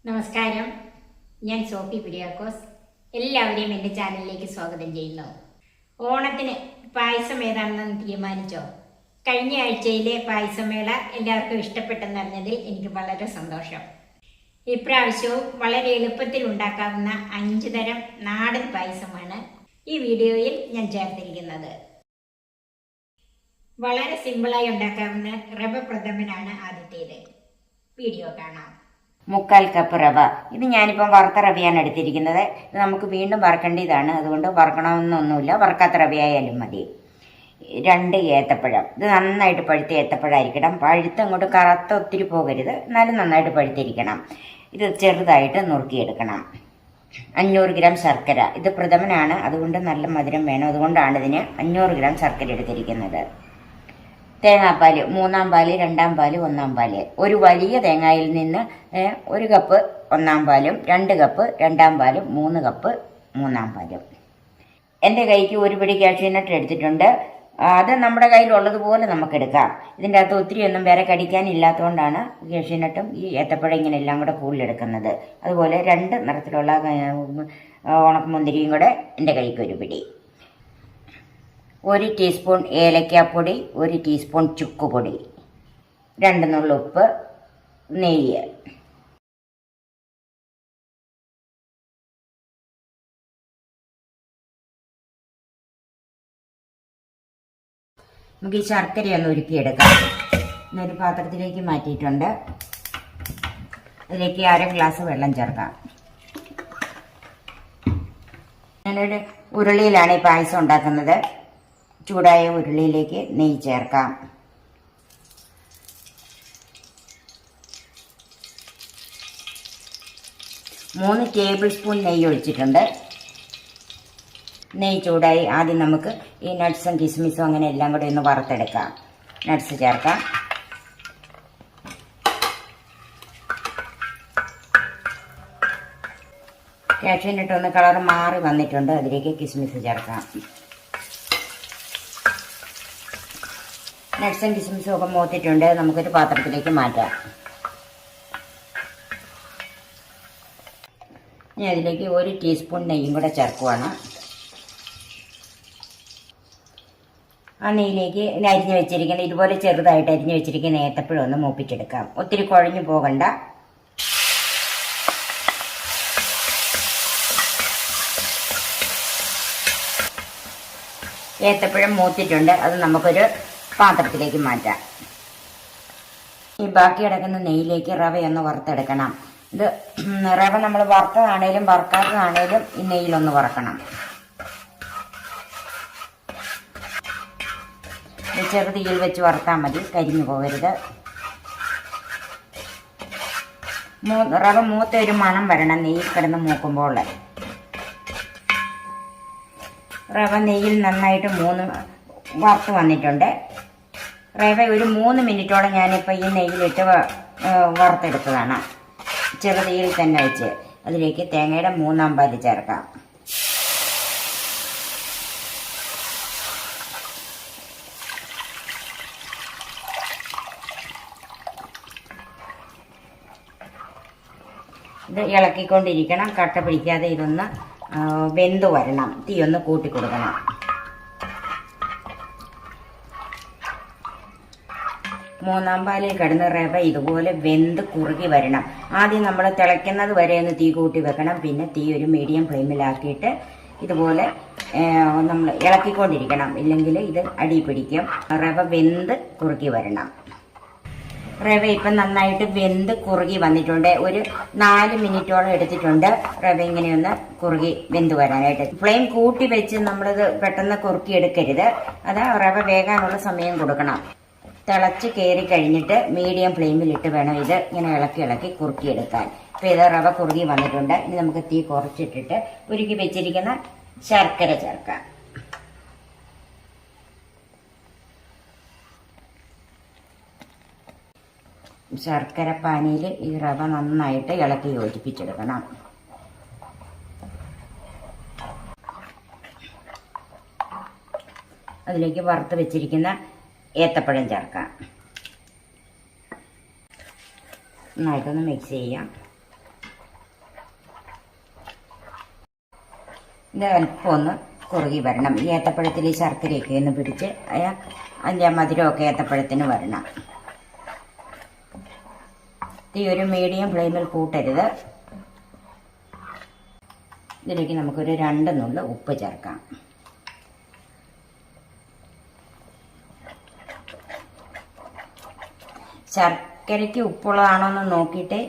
നമസ്കാരം, ഞാൻ സോഫി കുര്യാക്കോസ്. എല്ലാവരെയും എൻ്റെ ചാനലിലേക്ക് സ്വാഗതം ചെയ്യുന്നു. ഓണത്തിന് പായസം ഏതാണെന്ന് തീരുമാനിച്ചോ? കഴിഞ്ഞ ആഴ്ചയിലെ പായസമേള എല്ലാവർക്കും ഇഷ്ടപ്പെട്ടെന്നറിഞ്ഞതിൽ എനിക്ക് വളരെ സന്തോഷം. ഇപ്രാവശ്യവും വളരെ എളുപ്പത്തിൽ ഉണ്ടാക്കാവുന്ന 5 തരം നാടൻ പായസമാണ് ഈ വീഡിയോയിൽ ഞാൻ ചേർത്തിരിക്കുന്നത്. വളരെ സിമ്പിളായി ഉണ്ടാക്കാവുന്ന റവ പ്രഥമനാണ് ആദ്യത്തേത്. വീഡിയോ കാണാം. 3/4 കപ്പ് റവ. ഇത് ഞാനിപ്പം വറുത്ത റവയാണ് എടുത്തിരിക്കുന്നത്. ഇത് നമുക്ക് വീണ്ടും വറുക്കേണ്ടതാണ്, അതുകൊണ്ട് വറുക്കണമെന്നൊന്നുമില്ല, വറുക്കാത്ത റവയായാലും മതി. 2 ഏത്തപ്പഴം. ഇത് നന്നായിട്ട് പഴുത്ത ഏത്തപ്പഴമായിരിക്കണം. പഴുത്ത് അങ്ങോട്ട് കറുത്ത ഒത്തിരി പോകരുത്, എന്നാലും നന്നായിട്ട് പഴുത്തിരിക്കണം. ഇത് ചെറുതായിട്ട് നുറുക്കിയെടുക്കണം. 500 ഗ്രാം ശർക്കര. ഇത് പ്രഥമനാണ്, അതുകൊണ്ട് നല്ല മധുരം വേണം, അതുകൊണ്ടാണ് ഇതിന് 500 ഗ്രാം ശർക്കര എടുത്തിരിക്കുന്നത്. തേങ്ങാപ്പാൽ, 3-ാം പാല്, 2-ാം പാല്, 1-ാം പാല്. ഒരു വലിയ തേങ്ങയിൽ നിന്ന് 1 കപ്പ് 1-ാം പാലും, 2 കപ്പ് 2-ാം പാലും, 3 കപ്പ് 3-ാം പാലും. എൻ്റെ കൈക്ക് 1 പിടി കാഷ്യൂനട്ട് എടുത്തിട്ടുണ്ട്. അത് നമ്മുടെ കയ്യിലുള്ളതുപോലെ നമുക്ക് എടുക്കാം. ഇതിൻ്റെ അകത്ത് ഒത്തിരി ഒന്നും വേറെ കടിക്കാനില്ലാത്തതുകൊണ്ടാണ് കാഷ്യൂനട്ടും ഈ ഏത്തപ്പഴം ഇങ്ങനെ എല്ലാം കൂടെ കൂടുതലെടുക്കുന്നത്. അതുപോലെ 2 നിറത്തിലുള്ള ഉണക്കമുന്തിരിയും കൂടെ എൻ്റെ കൈക്ക് 1 പിടി. 1 ടീസ്പൂൺ ഏലക്കാപ്പൊടി, 1 ടീസ്പൂൺ ചുക്കുപൊടി, 2 നുള്ളു ഉപ്പ്, നെയ്യ്. നമുക്ക് ഈ ശർക്കരയൊന്ന് ഉരുക്കിയെടുക്കാം. ഇന്നൊരു പാത്രത്തിലേക്ക് മാറ്റിയിട്ടുണ്ട്. അതിലേക്ക് 1/2 ഗ്ലാസ് വെള്ളം ചേർക്കാം. ഞാനൊരു ഉരുളിയിലാണ് ഈ പായസം ഉണ്ടാക്കുന്നത്. ചൂടായ ഉരുളിയിലേക്ക് നെയ്യ് ചേർക്കാം. മൂന്ന് ടേബിൾ സ്പൂൺ നെയ്യ് ഒഴിച്ചിട്ടുണ്ട്. നെയ്യ് ചൂടായി ആദ്യം നമുക്ക് ഈ നട്ട്സും കിസ്മിസും അങ്ങനെ എല്ലാം കൂടെ ഒന്ന് വറുത്തെടുക്കാം. നട്ട്സ് ചേർക്കാം. കാഷ്യൂനട്ടൊന്ന് കളർ മാറി വന്നിട്ടുണ്ട്. അതിലേക്ക് കിസ്മിസ് ചേർക്കാം. നട്ട്സും കിസ്മിസും ഒക്കെ മൂത്തിട്ടുണ്ട്. നമുക്കൊരു പാത്രത്തിലേക്ക് മാറ്റാം. ഇനി അതിലേക്ക് 1 ടീസ്പൂൺ നെയ്യും കൂടെ ചേർക്കുവാണ്. ആ നെയ്യിലേക്ക് അരിഞ്ഞു വെച്ചിരിക്കുന്ന ഇതുപോലെ ചെറുതായിട്ട് അരിഞ്ഞു വെച്ചിരിക്കുന്ന ഏത്തപ്പഴം ഒന്ന് മൂപ്പിച്ചെടുക്കാം. ഒത്തിരി കുഴഞ്ഞു പോകണ്ട. ഏത്തപ്പഴം മൂത്തിട്ടുണ്ട്. അത് നമുക്കൊരു പാത്രത്തിലേക്ക് മാറ്റാം. ഈ ബാക്കി കിടക്കുന്ന നെയ്യിലേക്ക് റവയൊന്ന് വറുത്തെടുക്കണം. ഇത് റവ നമ്മൾ വറുത്തതാണേലും വറുക്കാത്തതാണേലും ഈ നെയ്യിലൊന്ന് വറക്കണം. ചെറുതീയിൽ വെച്ച് വറുത്താൽ മതി, കരിഞ്ഞു പോകരുത്. റവ മൂത്ത ഒരു മണം വരണം നെയ്യിൽ കിടന്ന് മൂക്കുമ്പോൾ. റവ നെയ്യിൽ നന്നായിട്ട് വറുത്ത് വന്നിട്ടുണ്ട്. റവ ഒരു 3 മിനിറ്റോളം ഞാനിപ്പോൾ ഈ നെയ്യിലിട്ട് വറുത്തെടുത്തതാണ്. ചെറുതീയിൽ തന്നെ വെച്ച് അതിലേക്ക് തേങ്ങയുടെ 3-ാം പാല് ചേർക്കാം. ഇത് ഇളക്കിക്കൊണ്ടിരിക്കണം. കട്ട പിടിക്കാതെ ഇതൊന്ന് വെന്ത് വരണം. തീ ഒന്ന് കൂട്ടി കൊടുക്കണം. മൂന്നാം പാലിൽ കിടന്ന് റവ ഇതുപോലെ വെന്ത് കുറുകി വരണം. ആദ്യം നമ്മൾ തിളയ്ക്കുന്നത് വരെ ഒന്ന് തീ കൂട്ടി വെക്കണം. പിന്നെ തീ ഒരു മീഡിയം ഫ്ലെയിമിലാക്കിയിട്ട് ഇതുപോലെ നമ്മൾ ഇളക്കിക്കൊണ്ടിരിക്കണം. ഇല്ലെങ്കിൽ ഇത് അടി പിടിക്കും. റവ വെന്ത് കുറുകി വരണം. റവ ഇപ്പം നന്നായിട്ട് വെന്ത് കുറുകി വന്നിട്ടുണ്ട്. ഒരു 4 മിനിറ്റോളം എടുത്തിട്ടുണ്ട് റവ ഇങ്ങനെയൊന്ന് കുറുകി വെന്ത് വരാനായിട്ട്. ഫ്ലെയിം കൂട്ടി വെച്ച് നമ്മളിത് പെട്ടെന്ന് കുറുക്കി എടുക്കരുത്. അത് റവ വേകാനുള്ള സമയം കൊടുക്കണം. തിളച്ച് കയറി കഴിഞ്ഞിട്ട് മീഡിയം ഫ്ലെയിമിലിട്ട് വേണം ഇത് ഇങ്ങനെ ഇളക്കി കുറുക്കിയെടുക്കാൻ. ഇപ്പം ഇത് റവ കുറുകി വന്നിട്ടുണ്ട്. ഇനി നമുക്ക് തീ കുറച്ചിട്ടിട്ട് ഉരുക്കി വെച്ചിരിക്കുന്ന ശർക്കര ചേർക്കാം. ശർക്കര പാനിയിൽ ഈ റവ നന്നായിട്ട് ഇളക്കി യോജിപ്പിച്ചെടുക്കണം. അതിലേക്ക് വറുത്ത് വെച്ചിരിക്കുന്ന ഏത്തപ്പഴം ചേർക്കാം. നന്നായിട്ടൊന്ന് മിക്സ് ചെയ്യാം. ഇത് അല്പം ഒന്ന് കുറുകി വരണം. ഈ ഏത്തപ്പഴത്തിൽ ഈ ശർക്കരയൊക്കെ ഒന്ന് പിടിച്ച് അതിൻ്റെ മധുരമൊക്കെ ഏത്തപ്പഴത്തിന് വരണം. ഈ ഒരു മീഡിയം ഫ്ലെയിമിൽ കൂട്ടരുത്. ഇതിലേക്ക് നമുക്കൊരു 2 നുള്ള് ഉപ്പ് ചേർക്കാം. ശർക്കരയ്ക്ക് ഉപ്പുള്ളതാണോ എന്ന് നോക്കിയിട്ട്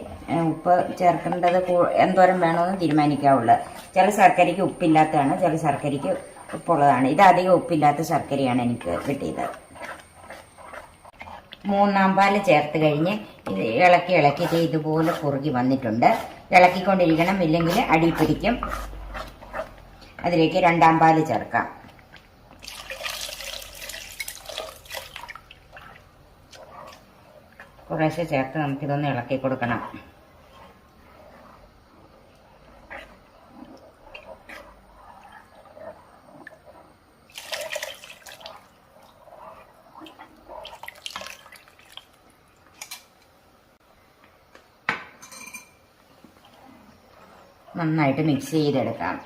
ഉപ്പ് ചേർക്കേണ്ടത് എന്തോരം വേണമെന്ന് തീരുമാനിക്കാവുള്ളൂ. ചില ശർക്കരയ്ക്ക് ഉപ്പില്ലാത്തതാണ്, ചില ശർക്കരയ്ക്ക് ഉപ്പുള്ളതാണ്. ഇത് അധികം ഉപ്പില്ലാത്ത ശർക്കരയാണ് എനിക്ക് കിട്ടിയത്. 3-ാം പാല് ചേർത്ത് കഴിഞ്ഞ് ഇത് ഇളക്കി ഇതുപോലെ കുറുകി വന്നിട്ടുണ്ട്. ഇളക്കിക്കൊണ്ടിരിക്കണം, ഇല്ലെങ്കിൽ അടി പിടിക്കും. അതിലേക്ക് 2-ാം പാല് ചേർക്കാം. കുറേശ്ശെ ചേർത്ത് നമുക്കിതൊന്ന് ഇളക്കി കൊടുക്കണം. നന്നായിട്ട് മിക്സ് ചെയ്തെടുക്കാം.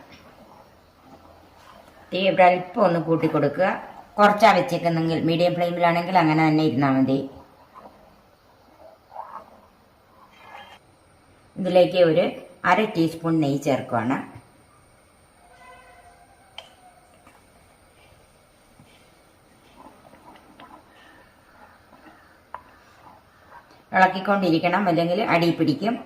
തീ ഇവിടെ അല്പം ഒന്ന് കൂട്ടി കൊടുക്കുക. കുറച്ചാ വെച്ചേക്കുന്നെങ്കിൽ മീഡിയം ഫ്ലെയിമിലാണെങ്കിൽ അങ്ങനെ തന്നെ ഇരുന്നാൽ മതി. ഇതിലേക്ക് ഒരു 1/2 ടീസ്പൂൺ നെയ്യ് ചേർക്കുകയാണ്. ഇളക്കിക്കൊണ്ടിരിക്കണം, അല്ലെങ്കിൽ അടി പിടിക്കും.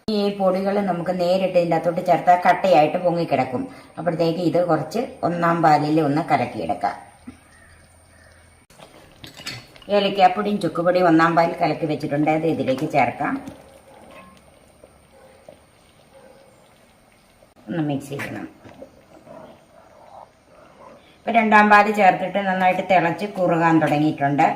ഈ പൊടികൾ നമുക്ക് നേരിട്ട് ഇതിൻ്റെ അകത്തോട്ട് ചേർത്താൽ കട്ടയായിട്ട് പൊങ്ങിക്കിടക്കും. അപ്പോഴത്തേക്ക് ഇത് കുറച്ച് 1-ാം പാലിൽ ഒന്ന് കലക്കിയെടുക്കാം. ഏലക്കാപ്പൊടിയും ചുക്കുപൊടിയും 1-ാം പാലിൽ കലക്കി വെച്ചിട്ടുണ്ട്. അത് ഇതിലേക്ക് ചേർക്കാം. ഒന്ന് മിക്സ് ചെയ്യണം. ഇപ്പം 2-ാം പാല് ചേർത്തിട്ട് നന്നായിട്ട് തിളച്ച് കുറുകാൻ തുടങ്ങിയിട്ടുണ്ട്.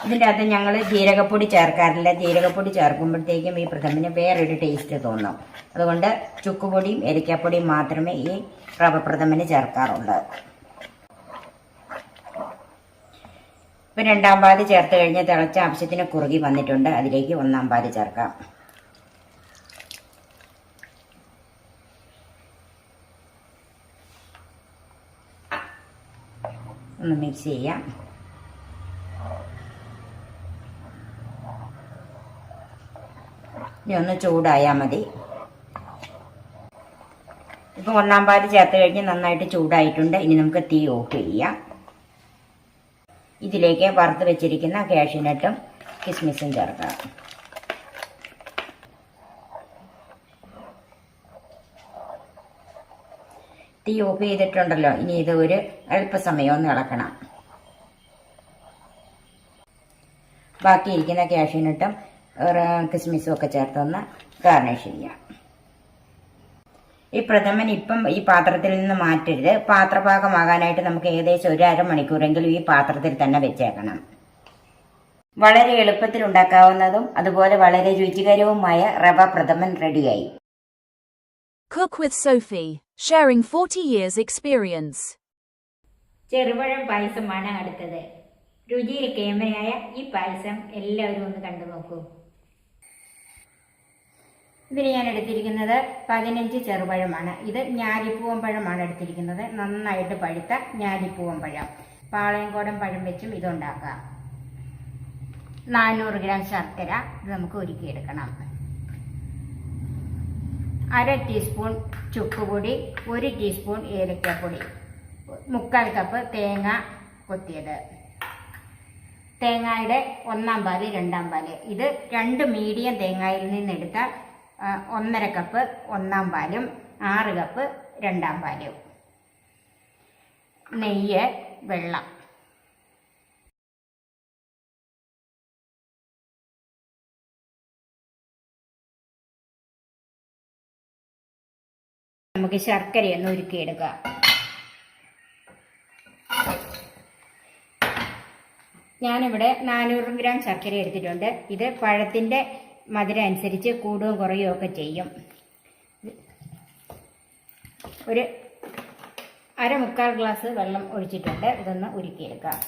ഇതിൻ്റെ അകത്ത് ഞങ്ങൾ ജീരകപ്പൊടി ചേർക്കാറില്ല. ജീരകപ്പൊടി ചേർക്കുമ്പോഴത്തേക്കും ഈ പ്രഥമന് വേറൊരു ടേസ്റ്റ് തോന്നും. അതുകൊണ്ട് ചുക്കുപൊടിയും ഏലക്കാപ്പൊടിയും മാത്രമേ ഈ റവ പ്രഥമന് ചേർക്കാറുള്ളൂ. ഇപ്പം 2-ാം പാല് ചേർത്ത് കഴിഞ്ഞ് തിളച്ച ആവശ്യത്തിന് കുറുകി വന്നിട്ടുണ്ട്. അതിലേക്ക് 1-ാം പാല് ചേർക്കാം. ഒന്ന് മിക്സ് ചെയ്യാം. ഇനി ഒന്ന് ചൂടായാൽ മതി. ഇപ്പം 1-ാം പാല് ചേർത്ത് കഴിഞ്ഞ് നന്നായിട്ട് ചൂടായിട്ടുണ്ട്. ഇനി നമുക്ക് തീ ഓഫ് ചെയ്യാം. ഇതിലേക്ക് വറുത്ത് വെച്ചിരിക്കുന്ന കാഷ്യൂനട്ടും കിസ്മിസും ചേർക്കാം. തീ ഓഫ് ചെയ്തിട്ടുണ്ടല്ലോ. ഇനി ഇത് ഒരു അല്പസമയം ഒന്ന് ഇളക്കണം. ബാക്കിയിരിക്കുന്ന കാഷ്യൂനട്ടും കിസ്മിസും ഒക്കെ ചേർത്തൊന്ന് ഗാർണിഷ് ചെയ്യാം. ഈ പ്രഥമൻ ഇപ്പം ഈ പാത്രത്തിൽ നിന്ന് മാറ്റരുത്. പാത്രപാകമാകാനായിട്ട് നമുക്ക് ഏകദേശം 1 അരമണിക്കൂറെങ്കിലും ഈ പാത്രത്തിൽ തന്നെ വെച്ചേക്കണം. വളരെ എളുപ്പത്തിൽ ഉണ്ടാക്കാവുന്നതും അതുപോലെ വളരെ രുചികരവുമായ റവ പ്രഥമൻ റെഡിയായി. Cook with Sophie, sharing 40 years experience. ചെറുപഴം പായസമാണ് അടുത്തത്. രുചിയിൽ കേമനായ ഈ പായസം എല്ലാവരും ഒന്ന് കണ്ടു നോക്കൂ. ഇതിന് ഞാൻ എടുത്തിരിക്കുന്നത് 15 ചെറുപഴമാണ്. ഇത് ഞാലിപ്പൂവൻ പഴമാണ് എടുത്തിരിക്കുന്നത്. നന്നായിട്ട് പഴുത്ത ഞാലിപ്പൂവൻ പഴം. പാളയംകോടൻ പഴം വെച്ചും ഇതുണ്ടാക്കാം. 400 ഗ്രാം ശർക്കര ഇത് നമുക്ക് ഉരുക്കിയെടുക്കണം. 1/2 ടീസ്പൂൺ ചുക്കുപൊടി, 1 ടീസ്പൂൺ ഏലക്കാപ്പൊടി, 3/4 കപ്പ് തേങ്ങ കൊത്തിയത്, തേങ്ങയുടെ 1-ാം പാല് 2-ാം പാല്. ഇത് 2 മീഡിയം തേങ്ങയിൽ നിന്നെടുത്ത 1/2 കപ്പ് 1-ാം പാലും 6 കപ്പ് 2-ാം പാലും, നെയ്യ്, വെള്ളം. നമുക്ക് ശർക്കരയൊന്ന് ഉരുക്കിയെടുക്കാം. ഞാനിവിടെ 400 ഗ്രാം ശർക്കര എടുത്തിട്ടുണ്ട്. ഇത് പഴത്തിൻ്റെ മധുരം അനുസരിച്ച് കൂടുകയും കുറയുകയും ഒക്കെ ചെയ്യും. ഒരു 1/4 ഗ്ലാസ് വെള്ളം ഒഴിച്ചിട്ടുണ്ട്. ഇതൊന്ന് ഉരുക്കിയെടുക്കാം.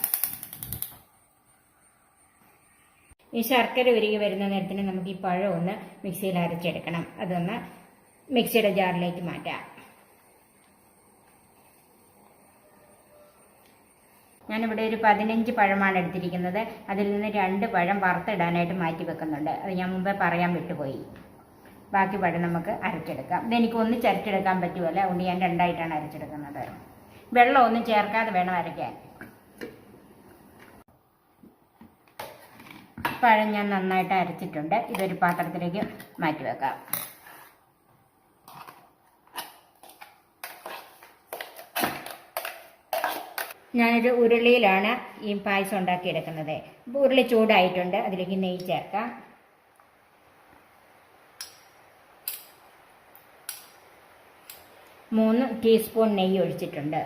ഈ ശർക്കര ഉരുകി വരുന്ന നേരത്തിന് നമുക്ക് ഈ പഴം ഒന്ന് മിക്സിയിൽ അരച്ചെടുക്കണം. അതൊന്ന് മിക്സിയുടെ ജാറിലേക്ക് മാറ്റാം. ഞാനിവിടെ ഒരു 15 പഴമാണ് എടുത്തിരിക്കുന്നത്. അതിൽ നിന്ന് 2 പഴം വറുത്തിടാനായിട്ട് മാറ്റി വെക്കുന്നുണ്ട്. അത് ഞാൻ മുമ്പേ പറയാൻ വിട്ടുപോയി. ബാക്കി പഴം നമുക്ക് അരച്ചെടുക്കാം. ഇതെനിക്ക് ഒന്നിച്ച് അരച്ചെടുക്കാൻ പറ്റുമല്ലോ, അതുകൊണ്ട് ഞാൻ 2ആയിട്ടാണ് അരച്ചെടുക്കുന്നത്. വെള്ളം ഒന്നും ചേർക്കാതെ വേണം അരയ്ക്കാൻ. പഴം ഞാൻ നന്നായിട്ട് അരച്ചിട്ടുണ്ട്. ഇതൊരു പാത്രത്തിലേക്ക് മാറ്റി വെക്കാം. ഞാനൊരു ഉരുളിയിലാണ് ഈ പായസം ഉണ്ടാക്കിയെടുക്കുന്നത്. ഇപ്പോൾ ഉരുളി ചൂടായിട്ടുണ്ട്. അതിലേക്ക് നെയ്യ് ചേർക്കാം. മൂന്ന് ടീസ്പൂൺ നെയ്യ് ഒഴിച്ചിട്ടുണ്ട്.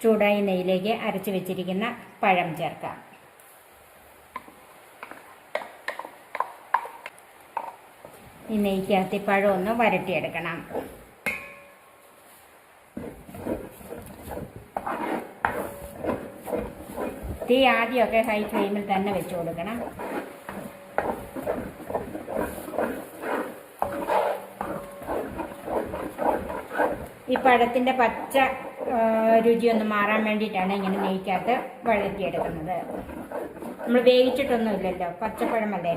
ചൂടായ നെയ്യിലേക്ക് അരച്ച് വെച്ചിരിക്കുന്ന പഴം ചേർക്കാം. ഈ നെയ്ക്കകത്ത് പഴം ഒന്ന് വരട്ടിയെടുക്കണം. തീ ആദ്യമൊക്കെ ഹൈ ഫ്ലെയിമിൽ തന്നെ വെച്ച് കൊടുക്കണം. ഈ പഴത്തിൻ്റെ പച്ച രുചിയൊന്ന് മാറാൻ വേണ്ടിയിട്ടാണ് ഇങ്ങനെ നെയ്ക്കകത്ത് വഴറ്റിയെടുക്കുന്നത്. നമ്മൾ വേവിച്ചിട്ടൊന്നുമില്ലല്ലോ, പച്ചപ്പഴമല്ലേ.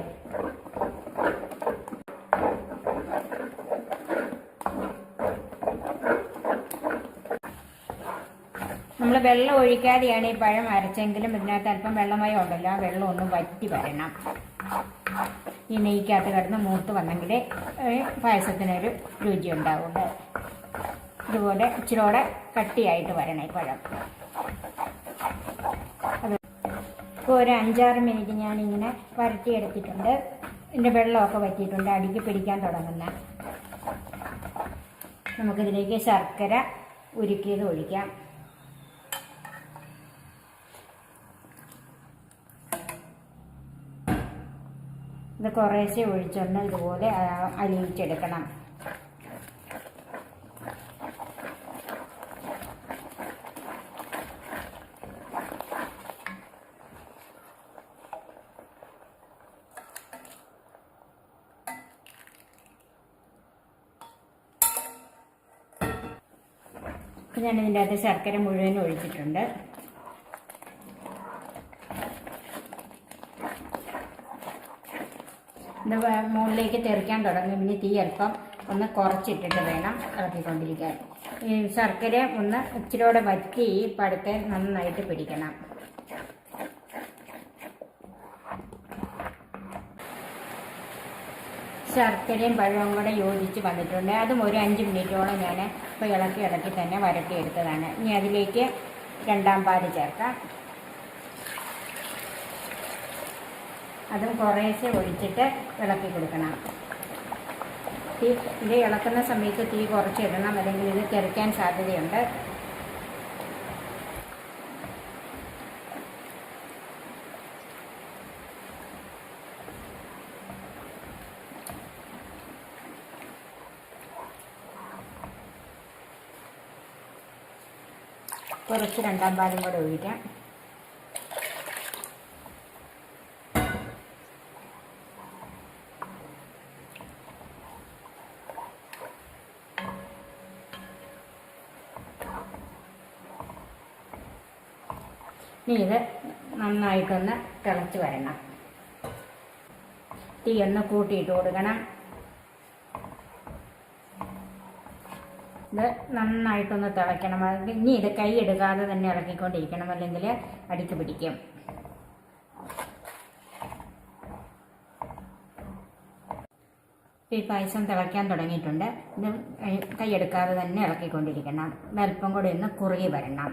നമ്മൾ വെള്ളം ഒഴിക്കാതെയാണ് ഈ പഴം അരച്ചെങ്കിലും ഇതിനകത്ത് അല്പം വെള്ളമയം ഉണ്ടല്ലോ, ആ വെള്ളം ഒന്ന് വറ്റി വരണം. ഈ നെയ്ക്കകത്ത് കിടന്ന് മൂത്ത് വന്നെങ്കിൽ പായസത്തിനൊരു രുചി ഉണ്ടാവുള്ളൂ. ഇതുപോലെ ഇച്ചിരിയോടെ കട്ടിയായിട്ട് വരണം ഈ പഴം. അത് ഇപ്പോൾ ഒരു 5-6 മിനിറ്റ് ഞാനിങ്ങനെ വരട്ടിയെടുത്തിട്ടുണ്ട്. ഇതിൻ്റെ വെള്ളമൊക്കെ വറ്റിയിട്ടുണ്ട്. അടിക്ക് പിടിക്കാൻ തുടങ്ങുന്ന നമുക്കിതിലേക്ക് ശർക്കര ഉരുക്കിയത് ഒഴിക്കാം. ഇത് കുറേശ്ശെ ഒഴിച്ചൊന്ന് ഇതുപോലെ അലിയിച്ചെടുക്കണം. ഞാൻ ഇതിൻ്റെ അകത്ത് ശർക്കര മുഴുവൻ ഒഴിച്ചിട്ടുണ്ട്. ഇത് മുകളിലേക്ക് തെറിക്കാൻ തുടങ്ങും. പിന്നെ തീ അല്പം ഒന്ന് കുറച്ചിട്ടിട്ട് വേണം ഇളക്കിക്കൊണ്ടിരിക്കാൻ. ഈ ശർക്കര ഒന്ന് ഇച്ചിരിയോടെ വറ്റി ഈ പഴത്തെ നന്നായിട്ട് പിടിക്കണം. ശർക്കരയും പഴവും കൂടെ യോജിച്ച് വന്നിട്ടുണ്ട്. അതും ഒരു 5 മിനിറ്റോളം ഞാൻ ഇപ്പോൾ ഇളക്കി തന്നെ വരട്ടിയെടുത്തതാണ്. ഇനി അതിലേക്ക് 2ാം പാല് ചേർക്കാം. അതും കുറേശ്ശെ ഒഴിച്ചിട്ട് ഇളക്കി കൊടുക്കണം. ഇത് ഇളക്കുന്ന സമയത്ത് തീ കുറച്ചിടണം, അല്ലെങ്കിൽ ഇത് തെറിക്കാൻ സാധ്യതയുണ്ട്. കുറച്ച് 2ാം പാലും കൂടെ ഒഴിക്കാം. ഇനി ഇത് നന്നായിട്ടൊന്ന് തിളച്ച് വരണം. തീ ഒന്ന് കൂട്ടിയിട്ട് കൊടുക്കണം. ഇത് നന്നായിട്ടൊന്ന് തിളയ്ക്കണം. ഇനി ഇത് കൈ എടുക്കാതെ തന്നെ ഇളക്കിക്കൊണ്ടിരിക്കണം, അല്ലെങ്കിൽ അടിക്ക് പിടിക്കും. ഈ പായസം തിളയ്ക്കാൻ തുടങ്ങിയിട്ടുണ്ട്. ഇത് കൈ എടുക്കാതെ തന്നെ ഇളക്കിക്കൊണ്ടിരിക്കണം. അല്പം കൂടി ഒന്ന് കുറുകി വരണം.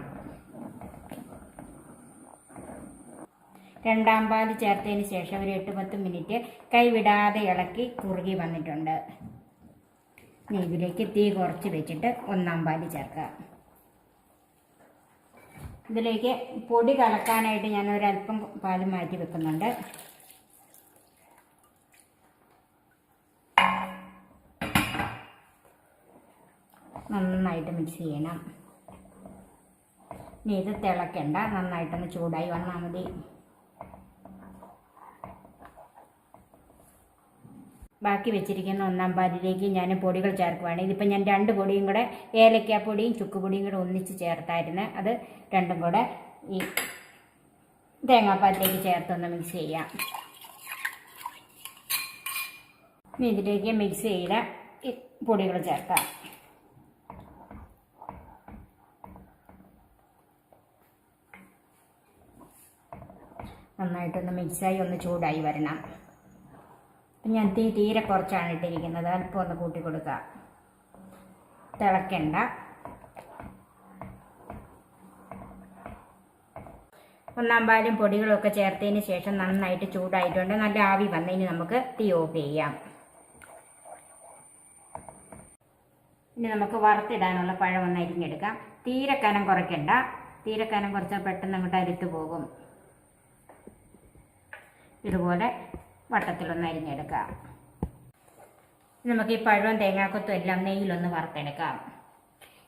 2ാം പാല് ചേർത്തതിന് ശേഷം ഒരു 8-10 മിനിറ്റ് കൈവിടാതെ ഇളക്കി കുറുകി വന്നിട്ടുണ്ട്. ഇനി ഇതിലേക്ക് തീ കുറച്ച് വെച്ചിട്ട് 1ാം പാല് ചേർക്കുക. ഇതിലേക്ക് പൊടി കലക്കാനായിട്ട് ഞാൻ ഒരല്പം പാല് മാറ്റി വെക്കുന്നുണ്ട്. നന്നായിട്ട് മിക്സ് ചെയ്യണം. ഇനി ഇത് തിളക്കണ്ട, നന്നായിട്ടൊന്ന് ചൂടായി വന്നാൽ മതി. ബാക്കി വെച്ചിരിക്കുന്ന ഒന്നാം പാലിലേക്ക് ഞാൻ പൊടികൾ ചേർക്കുവാണ്. ഇതിപ്പോൾ ഞാൻ 2 പൊടിയും കൂടെ, ഏലക്കാപ്പൊടിയും ചുക്കുപൊടിയും കൂടെ ഒന്നിച്ച് ചേർത്തായിരുന്നു. അത് രണ്ടും കൂടെ ഈ തേങ്ങാപ്പാലിലേക്ക് ചേർത്തൊന്ന് മിക്സ് ചെയ്യാം. ഇനി ഇതിലേക്ക് മിക്സ് ചെയ്ത ഈ പൊടികൾ ചേർക്കാം. നന്നായിട്ടൊന്ന് മിക്സായി ഒന്ന് ചൂടായി വരണം. ഞാൻ തീരെ കുറച്ചാണ് ഇട്ടിരിക്കുന്നത്. അല്പം ഒന്ന് കൂട്ടി കൊടുക്കുക. തിളക്കണ്ട. ഒന്നാം പാലും പൊടികളും ഒക്കെ ചേർത്തതിന് ശേഷം നന്നായിട്ട് ചൂടായിട്ടുണ്ട്. നല്ല ആവി വന്നതിന് നമുക്ക് തീ ഓഫ് ചെയ്യാം. ഇനി നമുക്ക് വറുത്തിടാനുള്ള പഴം ഒന്ന് അരിഞ്ഞെടുക്കാം. തീരെ കനം കുറയ്ക്കണ്ട. തീരെ കനം കുറച്ചാൽ പെട്ടെന്ന് അങ്ങോട്ട് അരുത്ത് പോകും. ഇതുപോലെ വട്ടത്തിലൊന്ന് അരിഞ്ഞെടുക്കാം. നമുക്ക് ഈ പഴവും തേങ്ങാക്കൊത്തും എല്ലാം നെയ്യിലൊന്ന് വറുത്തെടുക്കാം.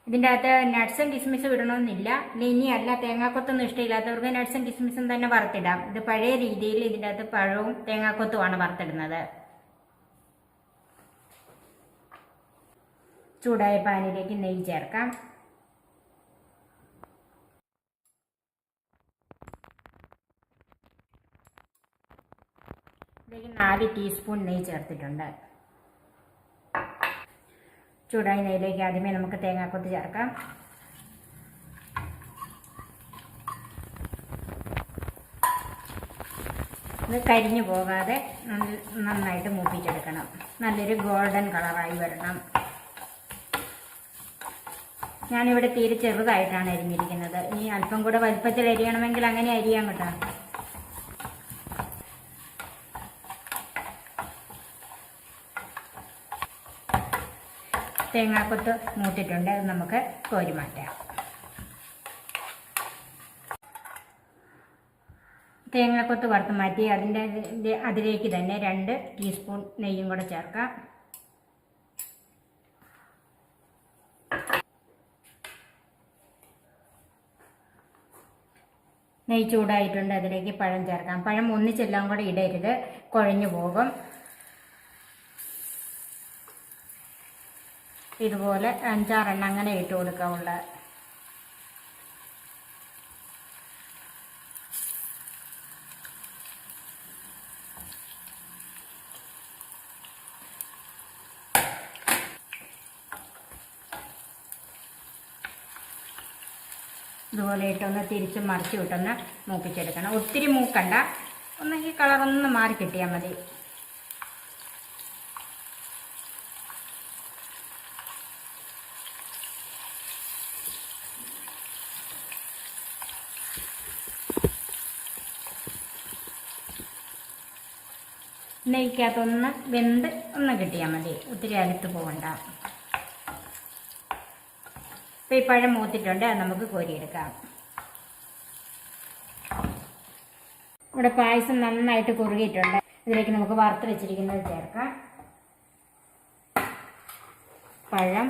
ഇതിൻ്റെ അകത്ത് നട്ട്സും കിസ്മിസും ഇടണമെന്നില്ല. ഇനിയല്ല തേങ്ങാക്കൊത്തൊന്നും ഇഷ്ടമില്ലാത്തവർക്ക് നട്ട്സും കിസ്മിസും തന്നെ വറുത്തിടാം. ഇത് പഴയ രീതിയിൽ ഇതിൻ്റെ അകത്ത് പഴവും തേങ്ങാക്കൊത്തുമാണ് വറുത്തിടുന്നത്. ചൂടായ പാനിലേക്ക് നെയ്യ് ചേർക്കാം. ഇതിലേക്ക് 4 ടീസ്പൂൺ നെയ്യ് ചേർത്തിട്ടുണ്ട്. ചൂടായ നെയ്യിലേക്ക് ആദ്യമേ നമുക്ക് തേങ്ങാക്കൊത്ത് ചേർക്കാം. ഇത് കരിഞ്ഞു പോകാതെ നന്നായിട്ട് മൂപ്പിച്ചെടുക്കണം. നല്ലൊരു ഗോൾഡൻ കളറായി വരണം. ഞാനിവിടെ തീരെ ചെറുതായിട്ടാണ് അരിഞ്ഞിരിക്കുന്നത്. ഇനി അല്പം കൂടെ വലുപ്പത്തിൽ അരിയണമെങ്കിൽ അങ്ങനെ അരിയാൻ കേട്ടോ. തേങ്ങാക്കൊത്ത് മൂട്ടിട്ടുണ്ട്. അത് നമുക്ക് കോരി മാറ്റാം. തേങ്ങാക്കൊത്ത് വറുത്ത് മാറ്റി അതിലേക്ക് തന്നെ 2 ടീസ്പൂൺ നെയ്യും കൂടെ ചേർക്കാം. നെയ്യ് ചൂടായിട്ടുണ്ട്. അതിലേക്ക് പഴം ചേർക്കാം. പഴം ഒന്നിച്ചെല്ലാം കൂടെ ഇടരുത്, കുഴഞ്ഞു പോകും. ഇതുപോലെ 5-6 എണ്ണം അങ്ങനെ ഇട്ട് കൊടുക്കാവുള്ള. ഇതുപോലെ ഇട്ടൊന്ന് തിരിച്ച് മറിച്ച് വിട്ടൊന്ന് മൂപ്പിച്ചെടുക്കണം. ഒത്തിരി മൂക്കണ്ട, ഒന്നെങ്കിൽ കളറൊന്ന് മാറി കിട്ടിയാൽ മതി. നെയ്ക്കകത്തൊന്ന് വെന്ത് ഒന്ന് കിട്ടിയാൽ മതി, ഒത്തിരി അലുത്ത് പോകണ്ട. ഇപ്പോൾ ഈ പഴം മൂത്തിട്ടുണ്ട്, അത് നമുക്ക് കോരിയെടുക്കാം. ഇവിടെ പായസം നന്നായിട്ട് കുറുകിയിട്ടുണ്ട്. ഇതിലേക്ക് നമുക്ക് വറുത്ത് വെച്ചിരിക്കുന്നത് ചേർക്കാം. പഴം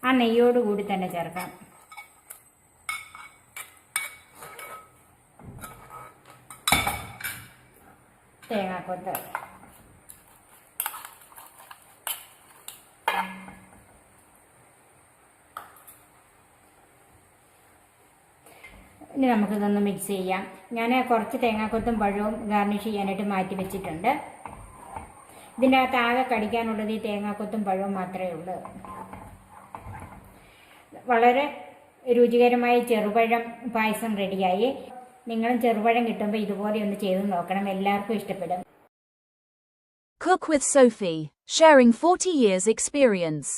ആ നെയ്യോട് കൂടി തന്നെ ചേർക്കാം. തേങ്ങാക്കൊത്ത്, ഇനി നമുക്കിതൊന്ന് മിക്സ് ചെയ്യാം. ഞാൻ കുറച്ച് തേങ്ങാക്കൊത്തും പഴവും ഗാർണിഷ് ചെയ്യാനായിട്ട് മാറ്റി വെച്ചിട്ടുണ്ട്. ഇതിൻ്റെ അകത്ത് ആകെ കടിക്കാനുള്ളത് ഈ തേങ്ങാക്കൊത്തും പഴവും മാത്രമേ ഉള്ളൂ. വളരെ രുചികരമായ ചെറുപഴം പായസം റെഡിയായി. നിങ്ങളും ചെറുപഴം കിട്ടുമ്പോൾ ഇതുപോലെ ഒന്ന് ചെയ്ത് നോക്കണം, എല്ലാവർക്കും ഇഷ്ടപ്പെടും. Cook with Sophie, sharing 40 years experience.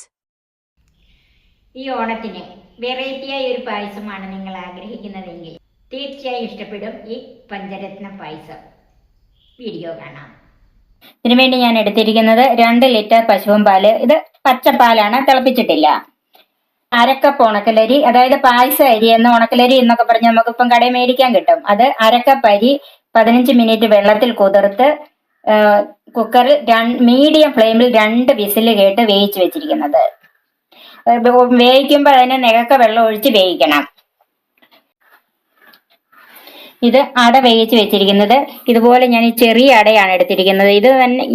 ഈ ഓണത്തിന് വെറൈറ്റിയായ ഒരു പായസമാണ് നിങ്ങൾ ആഗ്രഹിക്കുന്നതെങ്കിൽ തീർച്ചയായും ഇഷ്ടപ്പെടും ഈ പഞ്ചരത്ന പായസം. വീഡിയോ കാണാം. ഇതിനുവേണ്ടി ഞാൻ എടുത്തിരിക്കുന്നത് 2 ലിറ്റർ പശുവും പാല്. ഇത് പച്ചപ്പാലാണ്, തിളപ്പിച്ചിട്ടില്ല. 1/2 കപ്പ് ഉണക്കലരി, അതായത് പായസ അരി എന്ന ഉണക്കലരി എന്നൊക്കെ പറഞ്ഞ് നമുക്കിപ്പം കടയിൽ മേടിക്കാൻ കിട്ടും. അത് 1/2 കപ്പ് അരി 15 മിനിറ്റ് വെള്ളത്തിൽ കുതിർത്ത് കുക്കറിൽ മീഡിയം ഫ്ലെയിമിൽ 2 വിസിൽ കേട്ട് വേവിച്ച് വെച്ചിരിക്കുന്നത്. വേവിക്കുമ്പോൾ അതിന് നികക്ക വെള്ളം ഒഴിച്ച് വേവിക്കണം. ഇത് അട വേവിച്ച് വെച്ചിരിക്കുന്നത്. ഇതുപോലെ ഞാൻ ഈ ചെറിയ അടയാണ് എടുത്തിരിക്കുന്നത്.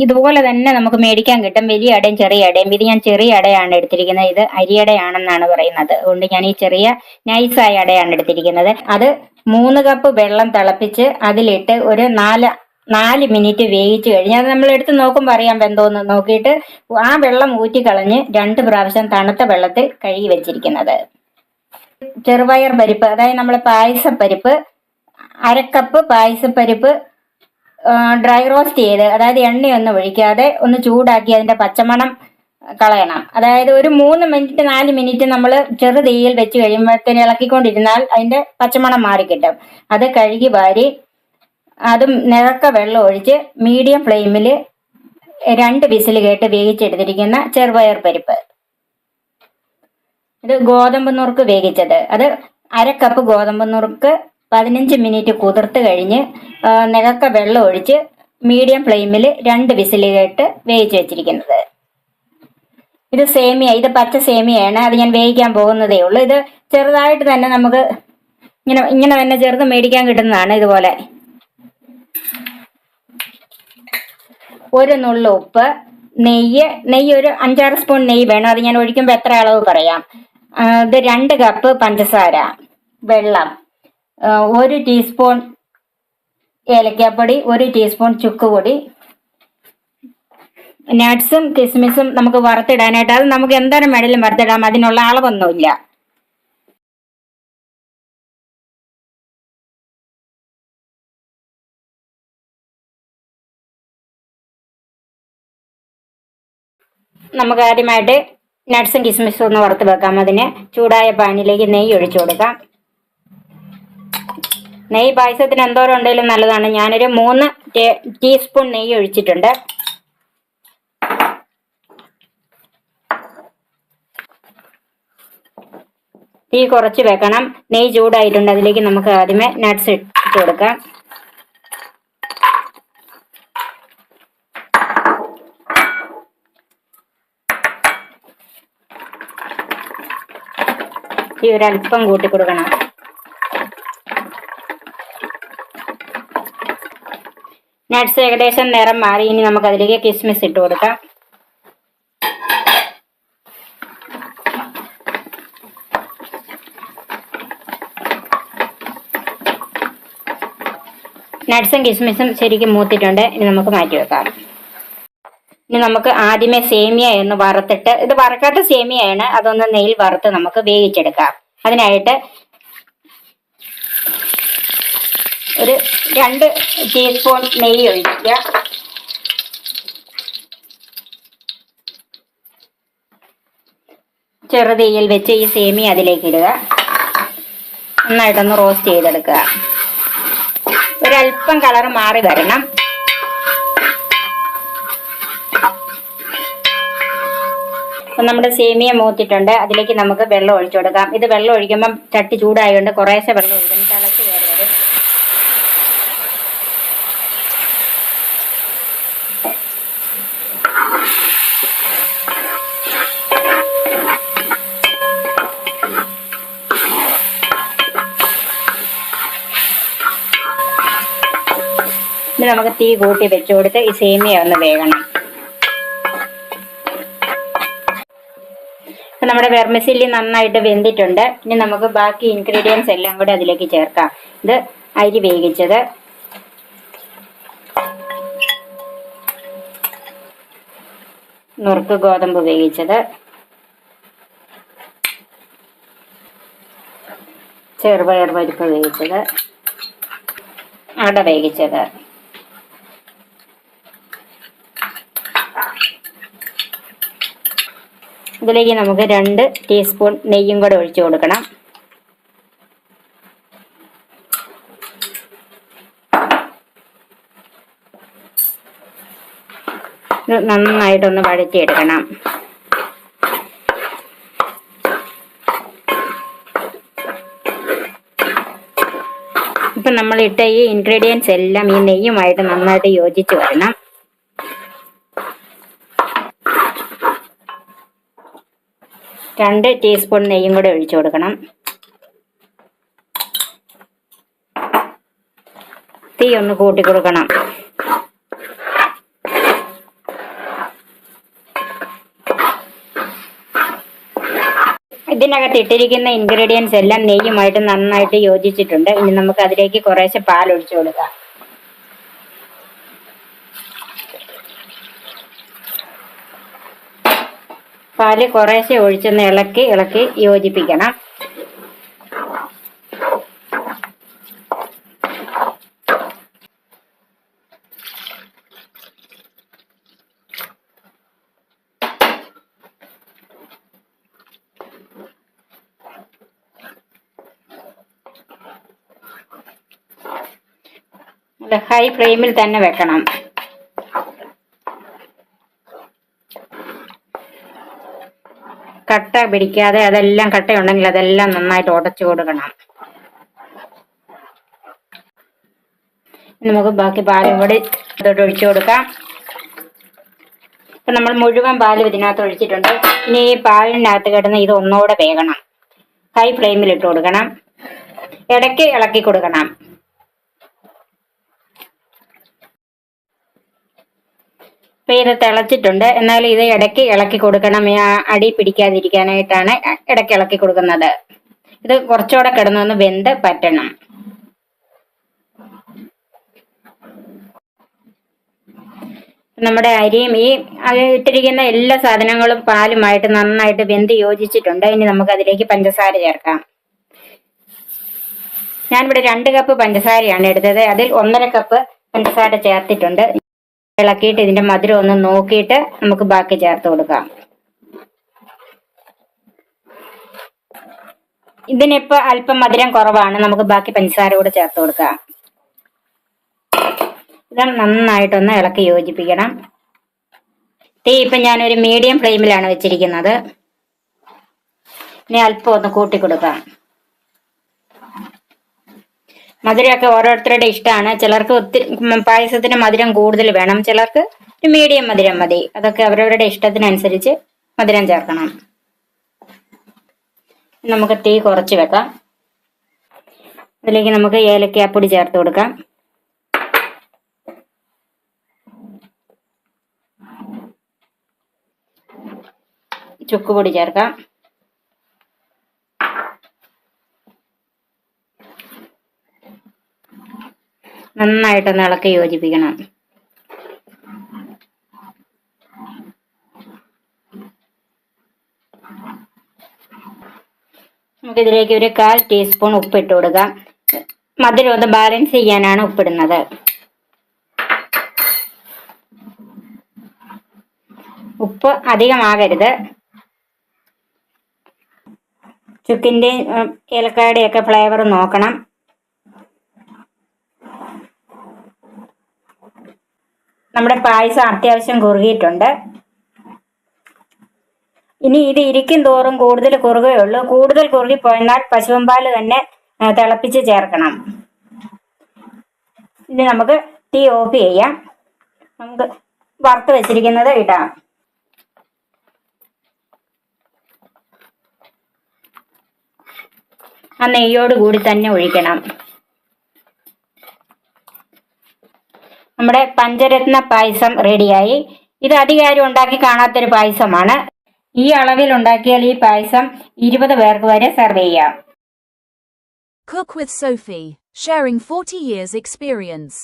ഇതുപോലെ തന്നെ നമുക്ക് മേടിക്കാൻ കിട്ടും, വലിയ അടയും ചെറിയ അടയും. ഇത് ഞാൻ ചെറിയ അടയാണ് എടുത്തിരിക്കുന്നത്. ഇത് അരിയടയാണെന്നാണ് പറയുന്നത്. അതുകൊണ്ട് ഞാൻ ഈ ചെറിയ നൈസായ അടയാണ് എടുത്തിരിക്കുന്നത്. അത് 3 കപ്പ് വെള്ളം തിളപ്പിച്ച് അതിലിട്ട് ഒരു 4 മിനിറ്റ് വേവിച്ച് കഴിഞ്ഞാൽ അത് നമ്മൾ എടുത്ത് നോക്കുമ്പോൾ അറിയാൻ വെന്തോന്ന് നോക്കിയിട്ട് ആ വെള്ളം ഊറ്റിക്കളഞ്ഞ് 2 പ്രാവശ്യം തണുത്ത വെള്ളത്തിൽ കഴുകി വെച്ചിരിക്കുന്നത്. ചെറുപയർ പരിപ്പ്, അതായത് നമ്മൾ പായസപ്പരിപ്പ് 1/2 കപ്പ് പായസപ്പരിപ്പ് ഡ്രൈ റോസ്റ്റ് ചെയ്ത്, അതായത് എണ്ണയൊന്നും ഒഴിക്കാതെ ഒന്ന് ചൂടാക്കി അതിന്റെ പച്ചമണം കളയണം. അതായത് ഒരു 3 മിനിറ്റ് 4 മിനിറ്റ് നമ്മൾ ചെറു തീയിൽ വെച്ച് കഴിയുമ്പോഴത്തേന് ഇളക്കിക്കൊണ്ടിരുന്നാൽ അതിന്റെ പച്ചമണം മാറിക്കിട്ടും. അത് കഴുകി വാരി അതും നിറക്ക വെള്ളം ഒഴിച്ച് മീഡിയം ഫ്ലെയിമിൽ 2 വിസിൽ കേട്ട് വേവിച്ചെടുത്തിരിക്കുന്ന ചെറുപയർ പരിപ്പ്. ഇത് ഗോതമ്പ് നുറുക്ക് വേവിച്ചത്. അത് 1/2 കപ്പ് ഗോതമ്പ് നുറുക്ക് 15 മിനിറ്റ് കുതിർത്ത് കഴിഞ്ഞ് നികക്ക വെള്ളം ഒഴിച്ച് മീഡിയം ഫ്ലെയിമിൽ 2 വിസിൽ കേട്ട് വേവിച്ച് വെച്ചിരിക്കുന്നത്. ഇത് സേമിയ, ഇത് പച്ച സേമിയയാണ്. അത് ഞാൻ വേവിക്കാൻ പോകുന്നതേ ഉള്ളൂ. ഇത് ചെറുതായിട്ട് തന്നെ നമുക്ക് ഇങ്ങനെ തന്നെ ചെറുത് മേടിക്കാൻ കിട്ടുന്നതാണ്. ഇതുപോലെ ഒരു നുള്ളു ഉപ്പ്, നെയ്യ് ഒരു 5-6 സ്പൂൺ നെയ്യ് വേണം. അത് ഞാൻ ഒഴിക്കുമ്പോൾ എത്ര അളവ് പറയാം. ഇത് 2 കപ്പ് പഞ്ചസാര, വെള്ളം, 1 ടീസ്പൂൺ ഏലക്കാപ്പൊടി, 1 ടീസ്പൂൺ ചുക്കുപൊടി, നട്ട്സും കിസ്മിസും നമുക്ക് വറുത്തിടാനായിട്ട്. അത് നമുക്ക് എന്തോരം വേണേലും വറുത്തിടാം, അതിനുള്ള അളവൊന്നുമില്ല. നമുക്ക് ആദ്യമായിട്ട് നട്ട്സും കിസ്മിസും ഒന്ന് വറുത്ത് വെക്കാം. അതിന് ചൂടായ പാനിലേക്ക് നെയ്യ് ഒഴിച്ചു കൊടുക്കാം. നെയ്യ് പായസത്തിന് എന്തോരം ഉണ്ടെങ്കിലും നല്ലതാണ്. ഞാനൊരു 3 ടീസ്പൂൺ നെയ്യ് ഒഴിച്ചിട്ടുണ്ട്. തീ കുറച്ച് വെക്കണം. നെയ്യ് ചൂടായിട്ടുണ്ട്. അതിലേക്ക് നമുക്ക് ആദ്യമേ നട്ട്സ് ഇട്ട് കൊടുക്കാം. ഈ ഒരല്പം കൂട്ടി കൊടുക്കണം. നട്ട്സ് ഏകദേശം നിറം മാറി. ഇനി നമുക്ക് അതിലേക്ക് കിസ്മിസ് ഇട്ട് കൊടുക്കാം. നട്ട്സും കിസ്മിസും ശരിക്കും മൂത്തിട്ടുണ്ട്. ഇനി നമുക്ക് മാറ്റി വെക്കാം. ഇനി നമുക്ക് ആദ്യമേ സേമിയ ഒന്ന് വറുത്തിട്ട്, ഇത് വറക്കാത്ത സേമിയയാണ്, അതൊന്ന് നെയ്യിൽ വറുത്ത് നമുക്ക് വേവിച്ചെടുക്കാം. അതിനായിട്ട് ഒരു 2 ടീസ്പൂൺ നെയ്യ് ഒഴിക്കുക. ചെറുതീയിൽ വെച്ച് ഈ സേമിയ അതിലേക്ക് ഇടുക. നന്നായിട്ടൊന്ന് റോസ്റ്റ് ചെയ്തെടുക്കുക. ഒരല്പം കളർ മാറി വരണം. നമ്മുടെ സേമിയ മൂത്തിട്ടുണ്ട്. അതിലേക്ക് നമുക്ക് വെള്ളം ഒഴിച്ചു കൊടുക്കാം. ഇത് വെള്ളം ഒഴിക്കുമ്പം ചട്ടി ചൂടായതുകൊണ്ട് കുറേശ്ശെ വെള്ളം ഒഴിക്കണം, തിളച്ച് കയറി വരും. ഇനി നമുക്ക് തീ കൂട്ടി വെച്ചു കൊടുത്ത് ഈ സേമിയ ഒന്ന് വേകണം. നമ്മുടെ വെർമിസെല്ലി നന്നായിട്ട് വെന്തിട്ടുണ്ട്. ഇനി നമുക്ക് ബാക്കി ഇൻഗ്രീഡിയൻസ് എല്ലാം കൂടെ അതിലേക്ക് ചേർക്കാം. ഇത് അരി വേവിച്ചത്, നുറുക്ക് ഗോതമ്പ് വേവിച്ചത്, ചെറുപയർ പരിപ്പ് വേവിച്ചത്, അട വേവിച്ചത്, ഇതിലേക്ക് നമുക്ക് 2 ടീസ്പൂൺ നെയ്യും കൂടെ ഒഴിച്ചു കൊടുക്കണം. ഇത് നന്നായിട്ടൊന്ന് വഴറ്റിയെടുക്കണം. ഇപ്പം നമ്മൾ ഇട്ട ഈ ഇൻഗ്രീഡിയൻസ് എല്ലാം ഈ നെയ്യുമായിട്ട് നന്നായിട്ട് യോജിച്ച് വരണം. രണ്ട് ടീസ്പൂൺ നെയ്യും കൂടെ ഒഴിച്ചു കൊടുക്കണം. തീ ഒന്ന് കൂട്ടി കൊടുക്കണം. ഇതിനകത്ത് ഇട്ടിരിക്കുന്ന ഇൻഗ്രീഡിയൻസ് എല്ലാം നെയ്യുമായിട്ട് നന്നായിട്ട് യോജിച്ചിട്ടുണ്ട്. ഇനി നമുക്ക് അതിലേക്ക് കുറേശ്ശെ പാൽ ഒഴിച്ചു കൊടുക്കാം. പാല് കുറേശ്ശെ ഒഴിച്ചൊന്ന് ഇളക്കി ഇളക്കി യോജിപ്പിക്കണം. ഹൈ ഫ്ലെയിമിൽ തന്നെ വെക്കണം. കട്ട പിടിക്കാതെ അതെല്ലാം കട്ടയുണ്ടെങ്കിൽ അതെല്ലാം നന്നായിട്ട് ഉടച്ചു കൊടുക്കണം. നമുക്ക് ബാക്കി പാലും കൂടി അതോട്ട് ഒഴിച്ചു കൊടുക്കാം. ഇപ്പൊ നമ്മൾ മുഴുവൻ പാലും ഇതിനകത്ത് ഒഴിച്ചിട്ടുണ്ട്. ഇനി ഈ പാലിനകത്ത് കിടന്ന് ഇത് ഒന്നുകൂടെ വേകണം. ഹൈ ഫ്ലെയിമിൽ ഇട്ട് കൊടുക്കണം. ഇടയ്ക്ക് ഇളക്കി കൊടുക്കണം. ഇപ്പൊ ഇത് തിളച്ചിട്ടുണ്ട്. എന്നാലും ഇത് ഇടയ്ക്ക് ഇളക്കി കൊടുക്കണം. അടി പിടിക്കാതിരിക്കാനായിട്ടാണ് ഇടയ്ക്ക് ഇളക്കി കൊടുക്കുന്നത്. ഇത് കുറച്ചുകൂടെ കിടന്നൊന്ന് വെന്ത് പറ്റണം. നമ്മുടെ അരിയും ഈ ഇട്ടിരിക്കുന്ന എല്ലാ സാധനങ്ങളും പാലുമായിട്ട് നന്നായിട്ട് വെന്ത് യോജിച്ചിട്ടുണ്ട്. ഇനി നമുക്ക് അതിലേക്ക് പഞ്ചസാര ചേർക്കാം. ഞാനിവിടെ 2 കപ്പ് പഞ്ചസാരയാണ് എടുത്തത്. അതിൽ 1.5 കപ്പ് പഞ്ചസാര ചേർത്തിട്ടുണ്ട്. ഇളക്കിയിട്ട് ഇതിന്റെ മധുരം ഒന്ന് നോക്കിയിട്ട് നമുക്ക് ബാക്കി ചേർത്ത് കൊടുക്കാം. ഇതിനിപ്പോ അല്പം മധുരം കുറവാണ്. നമുക്ക് ബാക്കി പഞ്ചസാര കൂടെ ചേർത്ത് കൊടുക്കാം. ഇത് നന്നായിട്ടൊന്ന് ഇളക്കി യോജിപ്പിക്കണം. തീ ഇപ്പൊ ഞാനൊരു മീഡിയം ഫ്ലെയിമിലാണ് വെച്ചിരിക്കുന്നത്. ഇനി അല്പം ഒന്ന് കൂട്ടി കൊടുക്കാം. മധുരമൊക്കെ ഓരോരുത്തരുടെ ഇഷ്ടമാണ്. ചിലർക്ക് ഒത്തിരി പായസത്തിന് മധുരം കൂടുതൽ വേണം, ചിലർക്ക് ഒരു മീഡിയം മധുരം മതി. അതൊക്കെ അവരവരുടെ ഇഷ്ടത്തിനനുസരിച്ച് മധുരം ചേർക്കണം. നമുക്ക് തീ കുറച്ച് വെക്കാം. അതിലേക്ക് നമുക്ക് ഏലക്കാപ്പൊടി ചേർത്ത് കൊടുക്കാം. ചുക്കുപൊടി ചേർക്കാം. നന്നായിട്ടൊന്ന് ഇളക്കി യോജിപ്പിക്കണം. നമുക്കിതിലേക്ക് ഒരു 1/4 ടീസ്പൂൺ ഉപ്പിട്ട് കൊടുക്കാം. മധുരം ഒന്ന് ബാലൻസ് ചെയ്യാനാണ് ഉപ്പിടുന്നത്. ഉപ്പ് അധികമാകരുത്. ചുക്കിന്റെയും ഏലക്കായുടെയും ഒക്കെ ഫ്ലേവർ നോക്കണം. നമ്മുടെ പായസം അത്യാവശ്യം കുറുകിയിട്ടുണ്ട്. ഇനി ഇത് ഇരിക്കും തോറും കൂടുതൽ കുറുകയുള്ളൂ. കൂടുതൽ കുറുകി പോയാൽ പശുവും പാല് തന്നെ തിളപ്പിച്ച് ചേർക്കണം. ഇനി നമുക്ക് തീ ഓഫ് ചെയ്യാം. നമുക്ക് വറുത്ത് വെച്ചിരിക്കുന്നത് ഇടാം. ആ നെയ്യോട് കൂടി തന്നെ ഒഴിക്കണം. നമ്മുടെ പഞ്ചരത്ന പായസം റെഡിയായി. ഇത് അധികാരം ഉണ്ടാക്കി കാണാത്തൊരു പായസമാണ്. ഈ അളവിൽ ഉണ്ടാക്കിയാൽ ഈ പായസം 20 പേർക്ക് വരെ സെർവ് ചെയ്യാം. Cook with Sophie, sharing 40 years experience.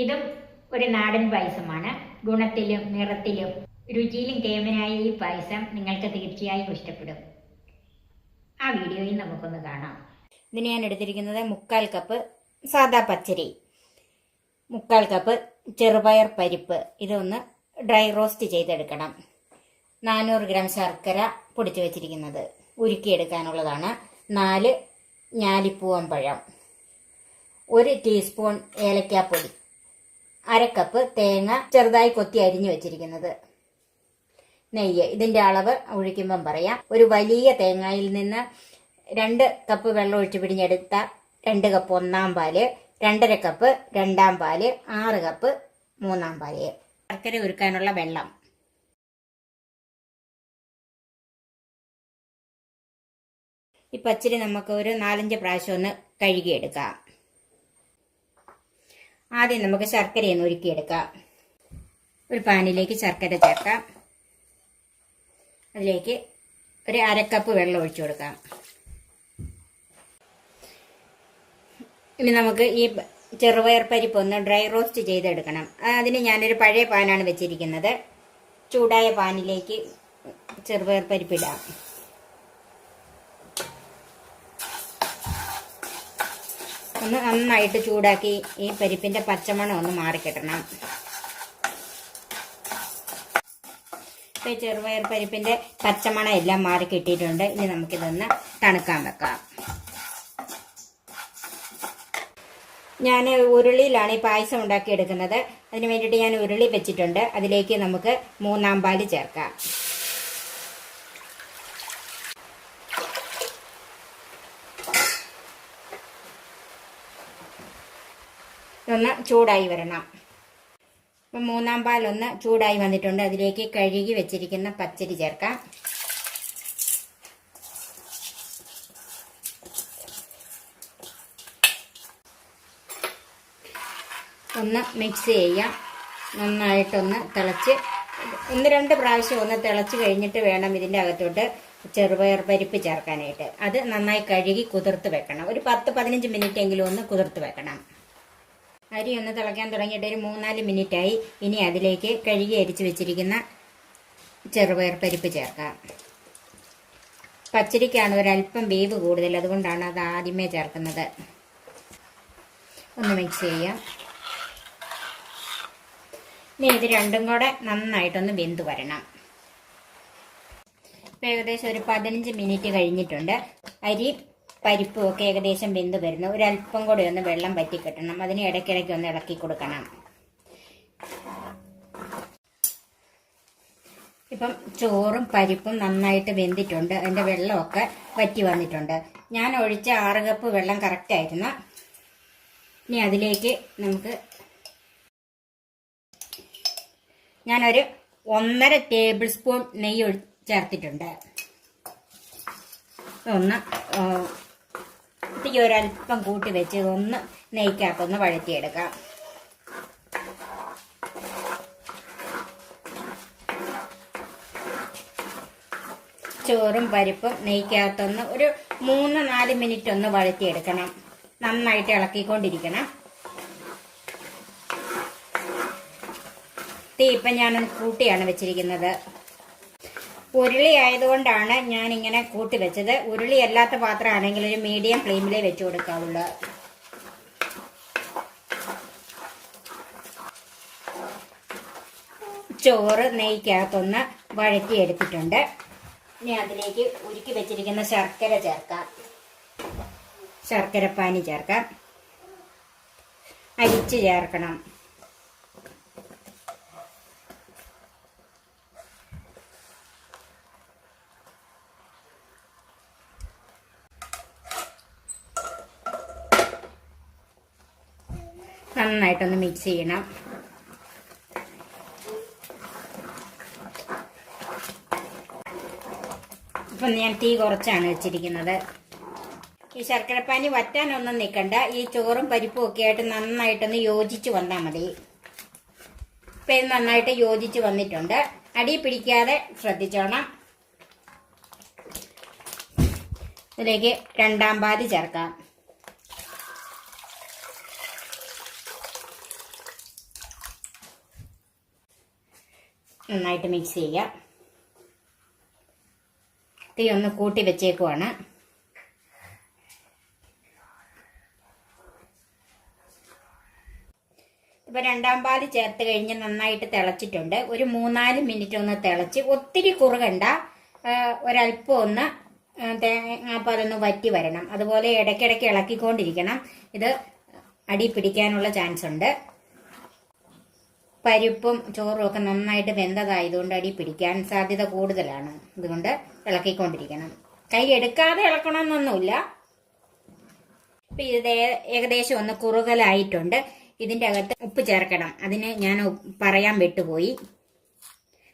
ഇതും ഒരു നാടൻ പായസമാണ്. ഗുണത്തിലും നിറത്തിലും രുചിയിലും കേമനായ ഈ പായസം നിങ്ങൾക്ക് തീർച്ചയായും ഇഷ്ടപ്പെടും. ആ വീഡിയോയിൽ നമുക്കൊന്ന് കാണാം. ഇതിന് ഞാൻ എടുത്തിരിക്കുന്നത് 1/4 കപ്പ് സാദാ പച്ചരി, 1/4 കപ്പ് ചെറുപയർ പരിപ്പ്. ഇതൊന്ന് ഡ്രൈ റോസ്റ്റ് ചെയ്തെടുക്കണം. 400 ഗ്രാം ശർക്കര പൊടിച്ചു വെച്ചിരിക്കുന്നത് ഉരുക്കിയെടുക്കാനുള്ളതാണ്. 4 ഞാലിപ്പൂവൻ പഴം, 1 ടീസ്പൂൺ ഏലക്കാപ്പൊടി, 1/2 കപ്പ് തേങ്ങ ചെറുതായി കൊത്തി അരിഞ്ഞു വെച്ചിരിക്കുന്നത്, നെയ്യ്. ഇതിന്റെ അളവ് ഒഴിക്കുമ്പം പറയാം. ഒരു വലിയ തേങ്ങയിൽ നിന്ന് 2 കപ്പ് വെള്ളം ഒഴിച്ച് പിടിഞ്ഞെടുത്ത 2 കപ്പ് 1-ാം പാല്, 2.5 കപ്പ് 2-ാം പാല്, 6 കപ്പ് 3-ാം പാല്. ശർക്കര ഉരുക്കാനുള്ള വെള്ളം. ഈ പച്ചരി നമുക്ക് ഒരു 4-5 പ്രാവശ്യം ഒന്ന് കഴുകിയെടുക്കാം. ആദ്യം നമുക്ക് ശർക്കരയൊന്ന് ഉരുക്കിയെടുക്കാം. ഒരു പാനിലേക്ക് ശർക്കര ചേർക്കാം. അതിലേക്ക് ഒരു 1/2 കപ്പ് വെള്ളം ഒഴിച്ചു കൊടുക്കാം. ഇനി നമുക്ക് ഈ ചെറുപയർ പരിപ്പ് ഒന്ന് ഡ്രൈ റോസ്റ്റ് ചെയ്തെടുക്കണം. അതിന് ഞാനൊരു പഴയ പാനാണ് വെച്ചിരിക്കുന്നത്. ചൂടായ പാനിലേക്ക് ചെറുപയർ പരിപ്പ് ഇടാം. ഒന്ന് നന്നായിട്ട് ചൂടാക്കി ഈ പരിപ്പിന്റെ പച്ചമണം ഒന്ന് മാറിക്കിട്ടണം. ഇപ്പം ചെറുപയർ പരിപ്പിന്റെ പച്ചമണം എല്ലാം മാറിക്കിട്ടിയിട്ടുണ്ട്. ഇനി നമുക്കിതൊന്ന് തണുക്കാൻ വെക്കാം. ഞാൻ ഉരുളിയിലാണ് ഈ പായസം ഉണ്ടാക്കിയെടുക്കുന്നത്. അതിന് വേണ്ടിയിട്ട് ഞാൻ ഉരുളി വെച്ചിട്ടുണ്ട്. അതിലേക്ക് നമുക്ക് 3-ാം പാല് ചേർക്കാം. ഒന്ന് ചൂടായി വരണം. അപ്പം 3-ാം പാലൊന്ന് ചൂടായി വന്നിട്ടുണ്ട്. അതിലേക്ക് കഴുകി വെച്ചിരിക്കുന്ന പച്ചരി ചേർക്കാം. ഒന്ന് മിക്സ് ചെയ്യാം. നന്നായിട്ടൊന്ന് തിളച്ച് 1-2 പ്രാവശ്യം ഒന്ന് തിളച്ച് കഴിഞ്ഞിട്ട് വേണം ഇതിൻ്റെ അകത്തോട്ട് ചെറുപയർ പരിപ്പ് ചേർക്കാനായിട്ട്. അത് നന്നായി കഴുകി കുതിർത്ത് വെക്കണം. ഒരു 10-15 മിനിറ്റ് എങ്കിലും ഒന്ന് കുതിർത്ത് വെക്കണം. അരി ഒന്ന് തിളയ്ക്കാൻ തുടങ്ങിയിട്ട് ഒരു 3-4 മിനിറ്റായി. ഇനി അതിലേക്ക് കഴുകി അരിച്ച് വെച്ചിരിക്കുന്ന ചെറുപയർ പരിപ്പ് ചേർക്കാം. പച്ചരിക്കാണ് ഒരല്പം വേവ് കൂടുതൽ, അതുകൊണ്ടാണ് അത് ആദ്യമേ ചേർക്കുന്നത്. ഒന്ന് മിക്സ് ചെയ്യാം. ഇനി ഇത് രണ്ടും കൂടെ നന്നായിട്ടൊന്ന് വെന്ത് വരണം. ഇപ്പം ഏകദേശം ഒരു 15 മിനിറ്റ് കഴിഞ്ഞിട്ടുണ്ട്. അരി പരിപ്പും ഒക്കെ ഏകദേശം വെന്ത് വരുന്നു. ഒരല്പം കൂടെ ഒന്ന് വെള്ളം പറ്റി കിട്ടണം. അതിന് ഇടയ്ക്കിടയ്ക്ക് ഒന്ന് ഇളക്കി കൊടുക്കണം. ഇപ്പം ചോറും പരിപ്പും നന്നായിട്ട് വെന്തിട്ടുണ്ട്. അതിൻ്റെ വെള്ളമൊക്കെ വറ്റി വന്നിട്ടുണ്ട്. ഞാൻ ഒഴിച്ച 6 കപ്പ് വെള്ളം കറക്റ്റായിരുന്നു. ഇനി അതിലേക്ക് നമുക്ക് ഞാനൊരു 1.5 ടേബിൾ സ്പൂൺ നെയ്യ് ചേർത്തിട്ടുണ്ട്. ഒന്ന് തീ ഒരല്പം കൂട്ടി വെച്ച് ഇതൊന്ന് നെയ്ക്കകത്തൊന്ന് വഴറ്റിയെടുക്കാം. ചോറും പരിപ്പും നെയ്ക്കകത്തൊന്ന് ഒരു 3-4 മിനിറ്റ് ഒന്ന് വഴറ്റിയെടുക്കണം. നന്നായിട്ട് ഇളക്കിക്കൊണ്ടിരിക്കണം. തീ ഇപ്പം ഞാനൊന്ന് കൂട്ടിയാണ് വെച്ചിരിക്കുന്നത്. ഉരുളി ആയതുകൊണ്ടാണ് ഞാനിങ്ങനെ കൂട്ടി വെച്ചത്. ഉരുളി അല്ലാത്ത പാത്രമാണെങ്കിൽ ഒരു മീഡിയം ഫ്ലെയിമിലേ വെച്ച് കൊടുക്കാവുള്ളൂ. ചോറ് നെയ്ക്കകത്തൊന്ന് വഴറ്റിയെടുത്തിട്ടുണ്ട്. ഇനി അതിലേക്ക് ഉരുക്കി വെച്ചിരിക്കുന്ന ശർക്കര ചേർക്കാം. ശർക്കരപ്പാനി ചേർക്കാം. അരിച്ച് ചേർക്കണം. നന്നായിട്ടൊന്ന് മിക്സ് ചെയ്യണം. ഇപ്പം ഞാൻ തീ കുറച്ചാണ് വെച്ചിരിക്കുന്നത്. ഈ ശർക്കരപ്പാനി വറ്റാനൊന്നും നിൽക്കണ്ട. ഈ ചോറും പരിപ്പും ഒക്കെ ആയിട്ട് നന്നായിട്ടൊന്ന് യോജിച്ച് വന്നാൽ മതി. ഇപ്പം ഇത് നന്നായിട്ട് യോജിച്ച് വന്നിട്ടുണ്ട്. അടി പിടിക്കാതെ ശ്രദ്ധിച്ചോണം. ഇതിലേക്ക് 2-ാം പാല് ചേർക്കാം. നന്നായിട്ട് മിക്സ് ചെയ്യുക. തീ ഒന്ന് കൂട്ടി വെച്ചേക്കുവാണ്. ഇപ്പം 2-ാം പാല് ചേർത്ത് കഴിഞ്ഞ് നന്നായിട്ട് തിളച്ചിട്ടുണ്ട്. ഒരു 3-4 മിനിറ്റ് ഒന്ന് തിളച്ച്, ഒത്തിരി കുറുകണ്ട, ഒരല്പം ഒന്ന് തേങ്ങാപ്പാലൊന്ന് വറ്റി വരണം. അതുപോലെ ഇടയ്ക്കിടയ്ക്ക് ഇളക്കിക്കൊണ്ടിരിക്കണം. ഇത് അടി പിടിക്കാനുള്ള ചാൻസ് ഉണ്ട്. പരിപ്പും ചോറും ഒക്കെ നന്നായിട്ട് വെന്തതായതുകൊണ്ട് അടി പിടിക്കാൻ സാധ്യത കൂടുതലാണ്. അതുകൊണ്ട് ഇളക്കിക്കൊണ്ടിരിക്കണം. കൈ എടുക്കാതെ ഇളക്കണമെന്നൊന്നുമില്ല. ഇപ്പം ഇത് ഏകദേശം ഒന്ന് കുറുകലായിട്ടുണ്ട്. ഇതിൻ്റെ അകത്ത് ഉപ്പ് ചേർക്കണം. അതിന് ഞാൻ പറയാൻ വിട്ടുപോയി.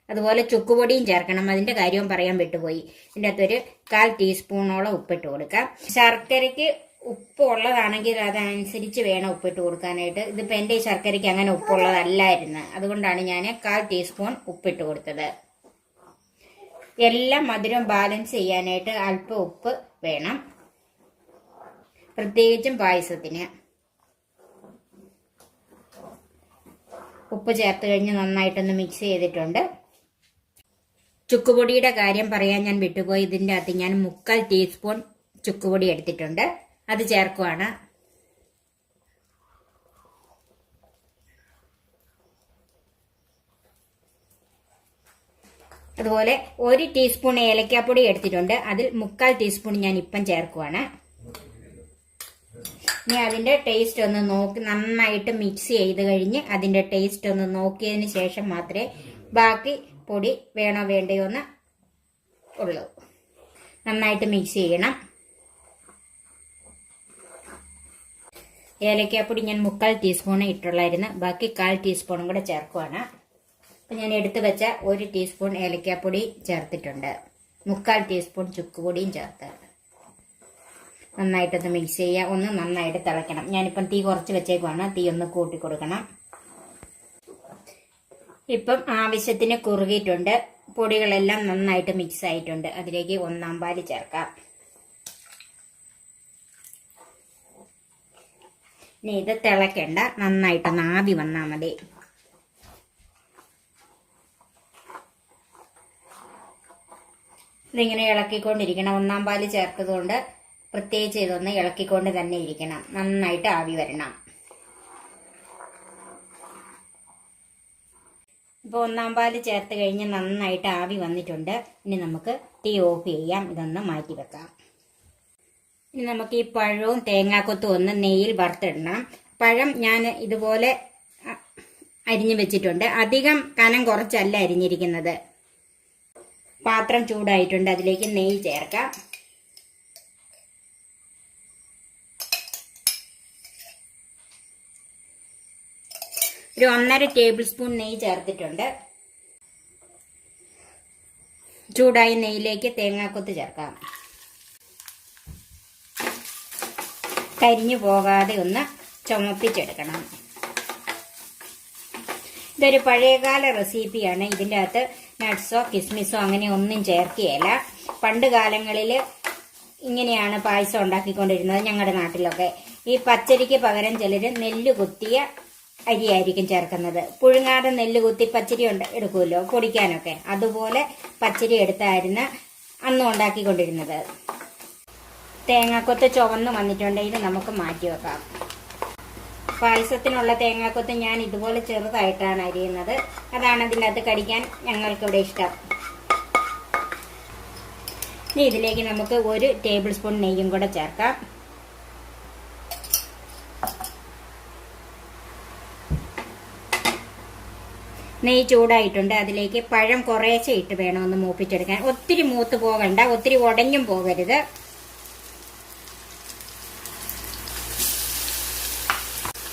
അതുപോലെ ചുക്കുപൊടിയും ചേർക്കണം. അതിൻ്റെ കാര്യവും പറയാൻ വിട്ടുപോയി. ഇതിൻ്റെ അകത്തൊരു 1/4 ടീസ്പൂണോളം ഉപ്പിട്ട് കൊടുക്കാം. ശർക്കരയ്ക്ക് ഉപ്പ് ഉള്ളതാണെങ്കിൽ അതനുസരിച്ച് വേണം ഉപ്പിട്ട് കൊടുക്കാനായിട്ട്. ഇതിപ്പോൾ എൻ്റെ ഈ ശർക്കരയ്ക്ക് അങ്ങനെ ഉപ്പുള്ളതല്ലായിരുന്നു, അതുകൊണ്ടാണ് ഞാൻ 1/4 ടീസ്പൂൺ ഉപ്പിട്ട് കൊടുത്തത്. എല്ലാം മധുരം ബാലൻസ് ചെയ്യാനായിട്ട് അല്പം ഉപ്പ് വേണം, പ്രത്യേകിച്ചും പായസത്തിന്. ഉപ്പ് ചേർത്ത് കഴിഞ്ഞ് നന്നായിട്ടൊന്ന് മിക്സ് ചെയ്തിട്ടുണ്ട്. ചുക്കുപൊടിയുടെ കാര്യം പറയാൻ ഞാൻ വിട്ടുപോയി. ഇതിൻ്റെ അകത്ത് ഞാൻ 3/4 ടീസ്പൂൺ ചുക്കുപൊടി എടുത്തിട്ടുണ്ട്, അത് ചേർക്കുവാണ്. അതുപോലെ 1 ടീസ്പൂൺ ഏലക്കാപ്പൊടി എടുത്തിട്ടുണ്ട്, അതിൽ 3/4 ടീസ്പൂൺ ഞാൻ ഇപ്പം ചേർക്കുവാണ്. ഇനി അതിൻ്റെ ടേസ്റ്റ് ഒന്ന് നോക്കി നന്നായിട്ട് മിക്സ് ചെയ്ത് കഴിഞ്ഞ് അതിൻ്റെ ടേസ്റ്റ് ഒന്ന് നോക്കിയതിന് ശേഷം മാത്രമേ ബാക്കി പൊടി വേണോ വേണ്ടയോ എന്ന് ഉള്ളൂ. നന്നായിട്ട് മിക്സ് ചെയ്യണം. ഏലക്കാപ്പൊടി ഞാൻ 3/4 ടീസ്പൂൺ ഇട്ടുള്ളായിരുന്നു, ബാക്കി 1/4 ടീസ്പൂണും കൂടെ ചേർക്കുവാണ്. അപ്പം ഞാൻ എടുത്തു വെച്ച 1 ടീസ്പൂൺ ഏലക്കാപ്പൊടി ചേർത്തിട്ടുണ്ട്, 3/4 ടീസ്പൂൺ ചുക്കുപൊടിയും ചേർത്ത് നന്നായിട്ടൊന്ന് മിക്സ് ചെയ്യുക. ഒന്ന് നന്നായിട്ട് തിളയ്ക്കണം. ഞാനിപ്പം തീ കുറച്ച് വെച്ചേക്കുവാണ്, തീ ഒന്ന് കൂട്ടി കൊടുക്കണം. ഇപ്പം ആവശ്യത്തിന് കുറുകിയിട്ടുണ്ട്, പൊടികളെല്ലാം നന്നായിട്ട് മിക്സ് ആയിട്ടുണ്ട്. അതിലേക്ക് 1/4 പാല് ചേർക്കാം. ഇനി ഇത് തിളയ്ക്കണ്ട, നന്നായിട്ടൊന്ന് ആവി വന്നാൽ മതി. ഇതിങ്ങനെ ഇളക്കിക്കൊണ്ടിരിക്കണം. 1/4 പാല് ചേർത്തതുകൊണ്ട് പ്രത്യേകിച്ച് ഇതൊന്ന് ഇളക്കിക്കൊണ്ട് തന്നെ ഇരിക്കണം. നന്നായിട്ട് ആവി വരണം. ഇപ്പോൾ 1/4 പാല് ചേർത്ത് കഴിഞ്ഞ് നന്നായിട്ട് ആവി വന്നിട്ടുണ്ട്. ഇനി നമുക്ക് തീ ഓഫ് ചെയ്യാം, ഇതൊന്ന് മാറ്റി വെക്കാം. ഇനി നമുക്ക് ഈ പഴവും തേങ്ങാക്കൊത്തും ഒന്ന് നെയ്യിൽ വറുത്തിടണം. പഴം ഞാൻ ഇതുപോലെ അരിഞ്ഞു വെച്ചിട്ടുണ്ട്, അധികം കനം കുറച്ചല്ല അരിഞ്ഞിരിക്കുന്നത്. പാത്രം ചൂടായിട്ടുണ്ട്, അതിലേക്ക് നെയ്യ് ചേർക്കാം. ഒരു 1.5 ടേബിൾ സ്പൂൺ നെയ്യ് ചേർത്തിട്ടുണ്ട്. ചൂടായ നെയ്യിലേക്ക് തേങ്ങാക്കൊത്ത് ചേർക്കാം. കരിഞ്ഞു പോകാതെ ഒന്ന് ചുമപ്പിച്ചെടുക്കണം. ഇതൊരു പഴയകാല റെസിപ്പിയാണ്. ഇതിൻ്റെ അകത്ത് നട്ട്സോ കിസ്മിസോ അങ്ങനെ ഒന്നും ചേർക്കുകയില്ല. പണ്ട് കാലങ്ങളിൽ ഇങ്ങനെയാണ് പായസം ഉണ്ടാക്കിക്കൊണ്ടിരുന്നത് ഞങ്ങളുടെ നാട്ടിലൊക്കെ. ഈ പച്ചരിക്ക് പകരം ചിലർ നെല്ല് കുത്തിയ അരിയായിരിക്കും ചേർക്കുന്നത്. പുഴുങ്ങാതെ നെല്ല് കുത്തി പച്ചരി എടുക്കുമല്ലോ പൊടിക്കാനൊക്കെ, അതുപോലെ പച്ചരി എടുത്തായിരുന്നു അന്ന് ഉണ്ടാക്കിക്കൊണ്ടിരുന്നത്. തേങ്ങാക്കൊത്ത് ചുവന്ന് വന്നിട്ടുണ്ടെങ്കിൽ നമുക്ക് മാറ്റി വെക്കാം. പായസത്തിനുള്ള തേങ്ങാക്കൊത്ത് ഞാൻ ഇതുപോലെ ചെറുതായിട്ടാണ് അരിയുന്നത്, അതാണ് അതിൻ്റെ അകത്ത് കടിക്കാൻ ഞങ്ങൾക്കിവിടെ ഇഷ്ടം. ഇനി ഇതിലേക്ക് നമുക്ക് 1 ടേബിൾ സ്പൂൺ നെയ്യും കൂടെ ചേർക്കാം. നെയ്യ് ചൂടായിട്ടുണ്ട്, അതിലേക്ക് പഴം കുറേശ്ശെ ഇട്ട് വേണം ഒന്ന് മൂപ്പിച്ചെടുക്കാൻ. ഒത്തിരി മൂത്ത് പോകണ്ട, ഒത്തിരി ഉടഞ്ഞും പോകരുത്.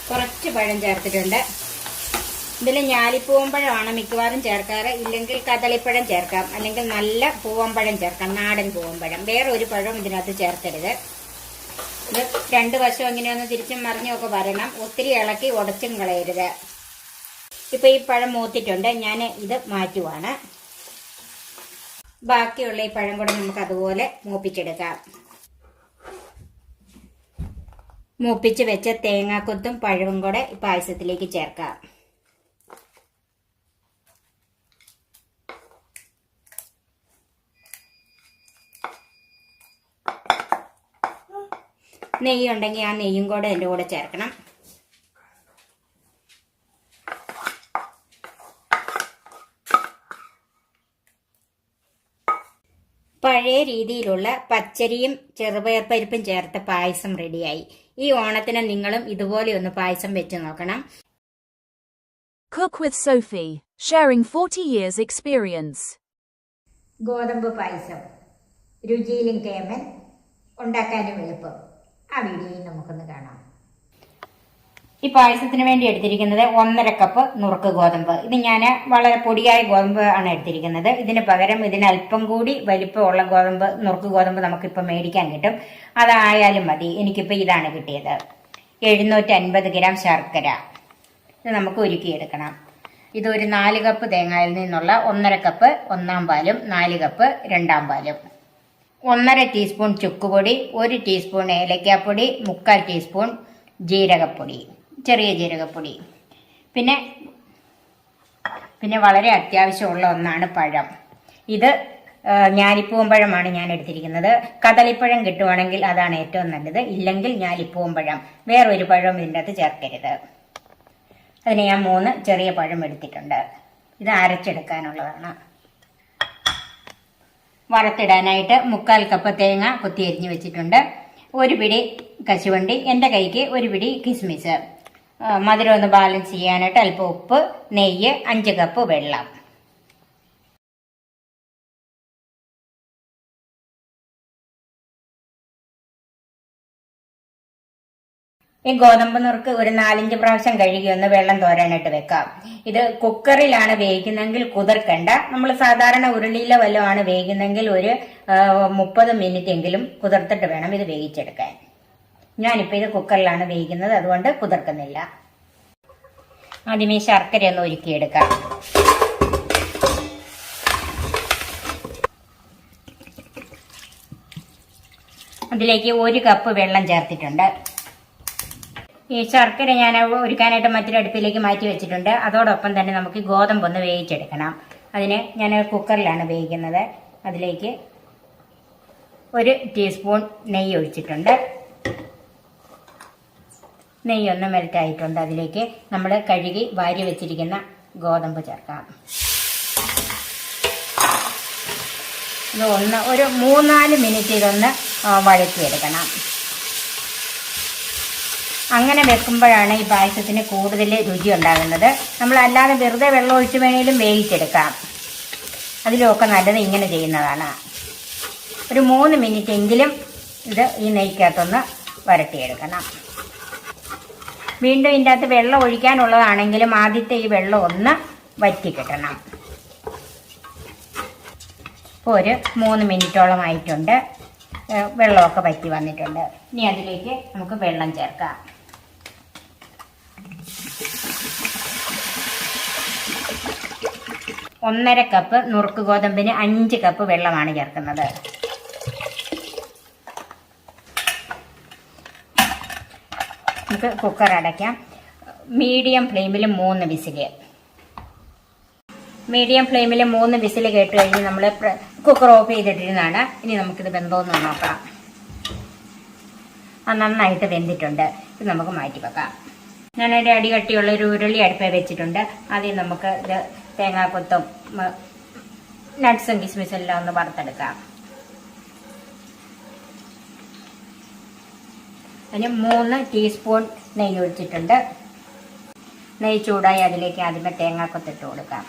കുറച്ച് പഴം ചേർത്തിട്ടുണ്ട്. ഇതിൽ ഞാലിപ്പൂവമ്പഴമാണ് മിക്കവാറും ചേർക്കാറ്, ഇല്ലെങ്കിൽ കദളിപ്പഴം ചേർക്കാം, അല്ലെങ്കിൽ നല്ല പൂവമ്പഴം ചേർക്കാം, നാടൻ പൂവമ്പഴം. വേറെ ഒരു പഴം ഇതിനകത്ത് ചേർക്കരുത്. ഇത് 2 വശം ഇങ്ങനെയൊന്ന് തിരിച്ചും മറിഞ്ഞും ഒക്കെ വരണം, ഒത്തിരി ഇളക്കി ഉടച്ചും കളയരുത്. ഇപ്പൊ ഈ പഴം മൂത്തിട്ടുണ്ട്, ഞാൻ ഇത് മാറ്റുവാണ്. ബാക്കിയുള്ള ഈ പഴം കൂടെ നമുക്ക് അതുപോലെ മൂപ്പിച്ചെടുക്കാം. മൂപ്പിച്ച് വെച്ച തേങ്ങാക്കൊത്തും പഴവും കൂടെ ഈ പായസത്തിലേക്ക് ചേർക്കാം. നെയ്യ് ഉണ്ടെങ്കിൽ ആ നെയ്യും കൂടെ എൻ്റെ കൂടെ ചേർക്കണം. പഴയ രീതിയിലുള്ള പച്ചരിയും ചെറുപയർ പരിപ്പും ചേർത്ത പായസം റെഡിയായി. ഈ ഓണത്തിന് നിങ്ങളും ഇതുപോലെ ഒന്ന് പായസം വെച്ച് നോക്കണം. Cook with Sophie, sharing 40 years experience. ഗോതമ്പ് പായസം രുചിയിലും കേമൻ, ഉണ്ടാക്കാനും എളുപ്പം. ആ വീഡിയോയിൽ നമുക്കൊന്ന് കാണാം. ഈ പായസത്തിന് വേണ്ടി എടുത്തിരിക്കുന്നത് 1.5 കപ്പ് നുറുക്ക് ഗോതമ്പ്. ഇത് ഞാൻ വളരെ പൊടിയായ ഗോതമ്പ് ആണ് എടുത്തിരിക്കുന്നത്. ഇതിന് പകരം ഇതിന് അല്പം കൂടി വലിപ്പമുള്ള ഗോതമ്പ്, നുറുക്ക് ഗോതമ്പ് നമുക്കിപ്പോൾ മേടിക്കാൻ കിട്ടും. അതായാലും മതി. എനിക്കിപ്പോൾ ഇതാണ് കിട്ടിയത്. 750 ഗ്രാം ശർക്കര. ഇത് നമുക്ക് ഉരുക്കിയെടുക്കണം. ഇതൊരു 4 കപ്പ് തേങ്ങയിൽ നിന്നുള്ള 1.5 കപ്പ് ഒന്നാം പാലും 4 കപ്പ് രണ്ടാം പാലും, 1.5 ടീസ്പൂൺ ചുക്കുപൊടി, 1 ടീസ്പൂൺ ഏലക്കാപ്പൊടി, 3/4 ടീസ്പൂൺ ജീരകപ്പൊടി, ചെറിയ ജീരകപ്പൊടി. പിന്നെ വളരെ അത്യാവശ്യമുള്ള ഒന്നാണ് പഴം. ഇത് ഞാലിപ്പൂവൻ പഴമാണ് ഞാൻ എടുത്തിരിക്കുന്നത്. കദളിപ്പഴം കിട്ടുവാണെങ്കിൽ അതാണ് ഏറ്റവും നല്ലത്. ഇല്ലെങ്കിൽ ഞാലിപ്പൂവൻ പഴം, വേറൊരു പഴം ഇതിൻ്റെ അകത്ത് ചേർക്കരുത്. അതിന് ഞാൻ 3 ചെറിയ പഴം എടുത്തിട്ടുണ്ട്. ഇത് അരച്ചെടുക്കാനുള്ളതാണ്. വറുത്തിടാനായിട്ട് 3/4 കപ്പ് തേങ്ങ കൊത്തി അരിഞ്ഞ് വെച്ചിട്ടുണ്ട്. 1 പിടി കശുവണ്ടി, എൻ്റെ കൈക്ക് 1 പിടി കിസ്മിസ്, മധുരം ഒന്ന് ബാലൻസ് ചെയ്യാനായിട്ട് അല്പം ഉപ്പ്, നെയ്യ്, 5 കപ്പ് വെള്ളം. ഈ ഗോതമ്പ് നുറുക്ക് ഒരു 4-5 പ്രാവശ്യം കഴുകി ഒന്ന് വെള്ളം തോരാനായിട്ട് വെക്കാം. ഇത് കുക്കറിലാണ് വേവിക്കുന്നെങ്കിൽ കുതിർക്കണ്ട. നമ്മൾ സാധാരണ ഉരുളിയിലോ വല്ലതും ആണ് വേവിക്കുന്നെങ്കിൽ ഒരു 30 മിനിറ്റ് എങ്കിലും കുതിർത്തിട്ട് വേണം ഇത് വേവിച്ചെടുക്കാൻ. ഞാനിപ്പോൾ ഇത് കുക്കറിലാണ് വേവിക്കുന്നത്, അതുകൊണ്ട് കുതിർക്കുന്നില്ല. ആദ്യമേ ശർക്കര ഒന്ന് ഉരുക്കിയെടുക്കാം. അതിലേക്ക് 1 കപ്പ് വെള്ളം ചേർത്തിട്ടുണ്ട്. ഈ ശർക്കര ഞാൻ ഒരുക്കാനായിട്ട് മറ്റൊരു അടുപ്പിലേക്ക് മാറ്റി വെച്ചിട്ടുണ്ട്. അതോടൊപ്പം തന്നെ നമുക്ക് ഗോതമ്പ് ഒന്ന് വേവിച്ചെടുക്കണം. അതിന് ഞാൻ കുക്കറിലാണ് വേവിക്കുന്നത്. അതിലേക്ക് 1 ടീസ്പൂൺ നെയ്യ് ഒഴിച്ചിട്ടുണ്ട്. നെയ്യൊന്ന് മെൽറ്റായിട്ടുണ്ട്. അതിലേക്ക് നമ്മൾ കഴുകി വാരി വെച്ചിരിക്കുന്ന ഗോതമ്പ് ചേർക്കാം. ഇത് ഒരു 3-4 മിനിറ്റ് ഇതൊന്ന് വഴറ്റിയെടുക്കണം. അങ്ങനെ വെക്കുമ്പോഴാണ് ഈ പായസത്തിന് കൂടുതൽ രുചി ഉണ്ടാകുന്നത്. നമ്മൾ അല്ലാതെ വെറുതെ വെള്ളം ഒഴിച്ച് വേണേലും വേവിച്ചെടുക്കാം. അതിലുമൊക്കെ നല്ലത് ഇങ്ങനെ ചെയ്യുന്നതാണ്. ഒരു 3 മിനിറ്റ് എങ്കിലും ഇത് ഈ നെയ്ക്കകത്തൊന്ന് വരട്ടിയെടുക്കണം. വീണ്ടും ഇതിൻ്റെ അകത്ത് വെള്ളം ഒഴിക്കാനുള്ളതാണെങ്കിലും ആദ്യത്തെ ഈ വെള്ളം ഒന്ന് വറ്റി കിട്ടണം. ഇപ്പോൾ ഒരു 3 മിനിറ്റോളം ആയിട്ടുണ്ട്. വെള്ളമൊക്കെ വറ്റി വന്നിട്ടുണ്ട്. ഇനി അതിലേക്ക് നമുക്ക് വെള്ളം ചേർക്കാം. ഒന്നര കപ്പ് നുറുക്ക് ഗോതമ്പിന് 5 കപ്പ് വെള്ളമാണ് ചേർക്കുന്നത്. നമുക്ക് കുക്കർ അടയ്ക്കാം. മീഡിയം ഫ്ലെയിമിൽ 3 വിസില്. മീഡിയം ഫ്ലെയിമിൽ 3 വിസിൽ കേട്ട് കഴിഞ്ഞ് നമ്മൾ കുക്കർ ഓഫ് ചെയ്തിട്ടിരുന്നതാണ്. ഇനി നമുക്കിത് വെന്തോന്ന് നോക്കാം. അത് നന്നായിട്ട് വെന്തിട്ടുണ്ട്. ഇത് നമുക്ക് മാറ്റി വെക്കാം. ഞാനൊരു അടികട്ടിയുള്ള ഒരു ഉരുളി അടുപ്പേ വെച്ചിട്ടുണ്ട്. ആദ്യം നമുക്ക് ഇത് തേങ്ങാക്കൊത്തും നട്ട്സും കിസ്മിസും എല്ലാം ഒന്ന് വറുത്തെടുക്കാം. അതിന് 3 ടീസ്പൂൺ നെയ്യ് ഒഴിച്ചിട്ടുണ്ട്. നെയ്യ് ചൂടായി അതിലേക്ക് ആദ്യമേ തേങ്ങാക്കൊത്തിട്ട് കൊടുക്കാം.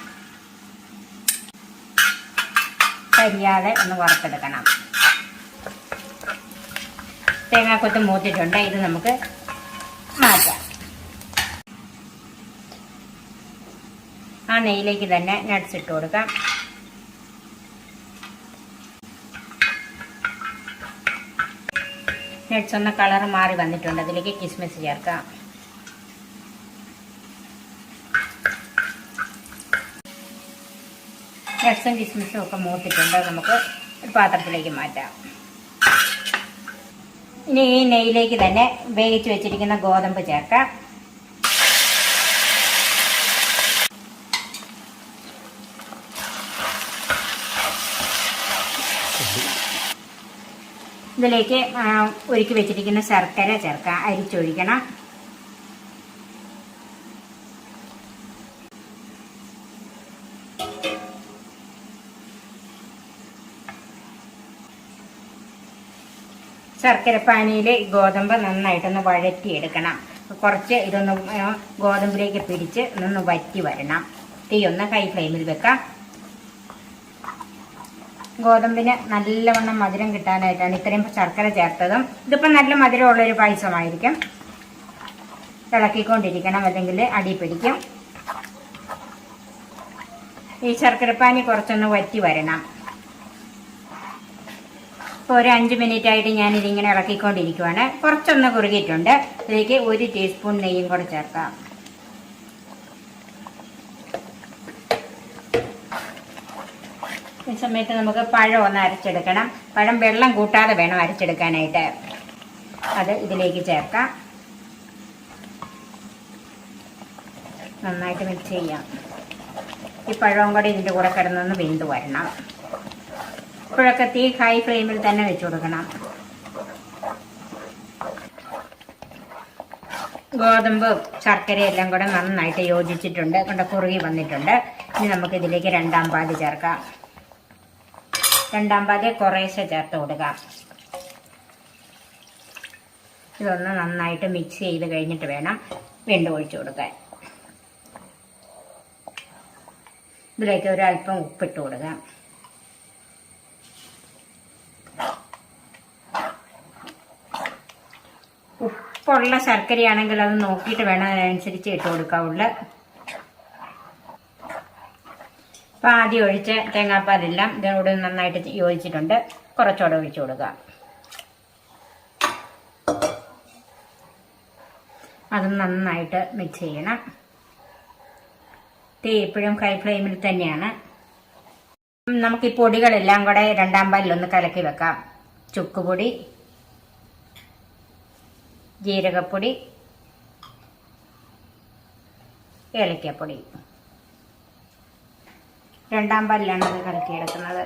കരിയാതെ ഒന്ന് വറുത്തെടുക്കണം. തേങ്ങാക്കൊത്ത് മൂത്തിട്ടുണ്ട്. ഇത് നമുക്ക് മാറ്റാം. ആ നെയ്യിലേക്ക് തന്നെ നട്ട്സ് ഇട്ട് കൊടുക്കാം. നട്ട്സ് ഒന്ന് കളർ മാറി വന്നിട്ടുണ്ട്. അതിലേക്ക് കിസ്മിസ് ചേർക്കാം. നട്ട്സും കിസ്മിസും ഒക്കെ മൂത്തിട്ടുണ്ട്. നമുക്ക് ഒരു പാത്രത്തിലേക്ക് മാറ്റാം. ഇനി ഈ നെയ്യിലേക്ക് തന്നെ വേവിച്ച് വെച്ചിരിക്കുന്ന ഗോതമ്പ് ചേർക്കാം. ഇതിലേക്ക് ഒരുക്കി വെച്ചിരിക്കുന്ന ശർക്കര ചേർക്കാം. അരിച്ചൊഴിക്കണം. ശർക്കരപ്പാനിയിൽ ഗോതമ്പ് നന്നായിട്ടൊന്ന് വഴറ്റിയെടുക്കണം. കുറച്ച് ഇതൊന്ന് ഗോതമ്പിലേക്ക് പിടിച്ച് ഒന്ന് വറ്റി വരണം. തീ ഒന്ന് ഹൈ ഫ്ലെയിമിൽ വെക്കാം. ഗോതമ്പിന് നല്ലവണ്ണം മധുരം കിട്ടാനായിട്ടാണ് ഇത്രയും ശർക്കര ചേർത്തതും. ഇതിപ്പോൾ നല്ല മധുരമുള്ളൊരു പായസമായിരിക്കും. ഇളക്കിക്കൊണ്ടിരിക്കണം, അല്ലെങ്കിൽ അടി പിടിക്കും. ഈ ശർക്കരപ്പാനി കുറച്ചൊന്ന് വറ്റി വരണം. ഇപ്പോൾ ഒരു 5 മിനിറ്റ് ആയിട്ട് ഞാനിതിങ്ങനെ ഇളക്കിക്കൊണ്ടിരിക്കുവാണ്. കുറച്ചൊന്ന് കുറുകിയിട്ടുണ്ട്. ഇതിലേക്ക് 1 ടീസ്പൂൺ നെയ്യും കൂടെ ചേർക്കാം. ഈ സമയത്ത് നമുക്ക് പഴം ഒന്ന് അരച്ചെടുക്കണം. പഴം വെള്ളം കൂട്ടാതെ വേണം അരച്ചെടുക്കാനായിട്ട്. അത് ഇതിലേക്ക് ചേർക്കാം. നന്നായിട്ട് മിക്സ് ചെയ്യാം. ഈ പഴവും കൂടെ ഇതിൻ്റെ കൂടെ കിടന്നൊന്ന് വെന്ത് വരണം. ഇപ്പോഴൊക്കെ തീ ഹൈ ഫ്ലെയിമിൽ തന്നെ വെച്ച് കൊടുക്കണം. ഗോതമ്പ് ശർക്കരയും എല്ലാം കൂടെ നന്നായിട്ട് യോജിച്ചിട്ടുണ്ട്, കൊണ്ട് കുറുകി വന്നിട്ടുണ്ട്. ഇനി നമുക്ക് ഇതിലേക്ക് 2ാം പാല് ചേർക്കാം. 2ാം പാല് കുറേശ്ശെ ചേർത്ത് കൊടുക്കാം. ഇതൊന്ന് നന്നായിട്ട് മിക്സ് ചെയ്ത് കഴിഞ്ഞിട്ട് വേണം വീണ്ടും ഒഴിച്ചു കൊടുക്കാൻ. ഇതിലേക്ക് ഒരല്പം ഉപ്പിട്ട് കൊടുക്കാം. ഉപ്പുള്ള ശർക്കരയാണെങ്കിൽ അത് നോക്കിയിട്ട് വേണം അതിനനുസരിച്ച് ഇട്ട് കൊടുക്കാവുള്ളൂ. അപ്പം ആദ്യം ഒഴിച്ച തേങ്ങാപ്പാലെല്ലാം ഇതിനോട് നന്നായിട്ട് യോജിച്ചിട്ടുണ്ട്. കുറച്ചുകൂടെ ഒഴിച്ചു കൊടുക്കാം. അത് നന്നായിട്ട് മിക്സ് ചെയ്യണം. തീ എപ്പോഴും ഹൈ ഫ്ലെയിമിൽ തന്നെയാണ്. നമുക്ക് ഈ പൊടികളെല്ലാം കൂടെ 2ാം പാലിലൊന്ന് കലക്കി വെക്കാം. ചുക്കുപൊടി, ജീരകപ്പൊടി, ഏലക്കപ്പൊടി. 2ാം പാലിലാണ് അത് കലക്കിയെടുക്കുന്നത്.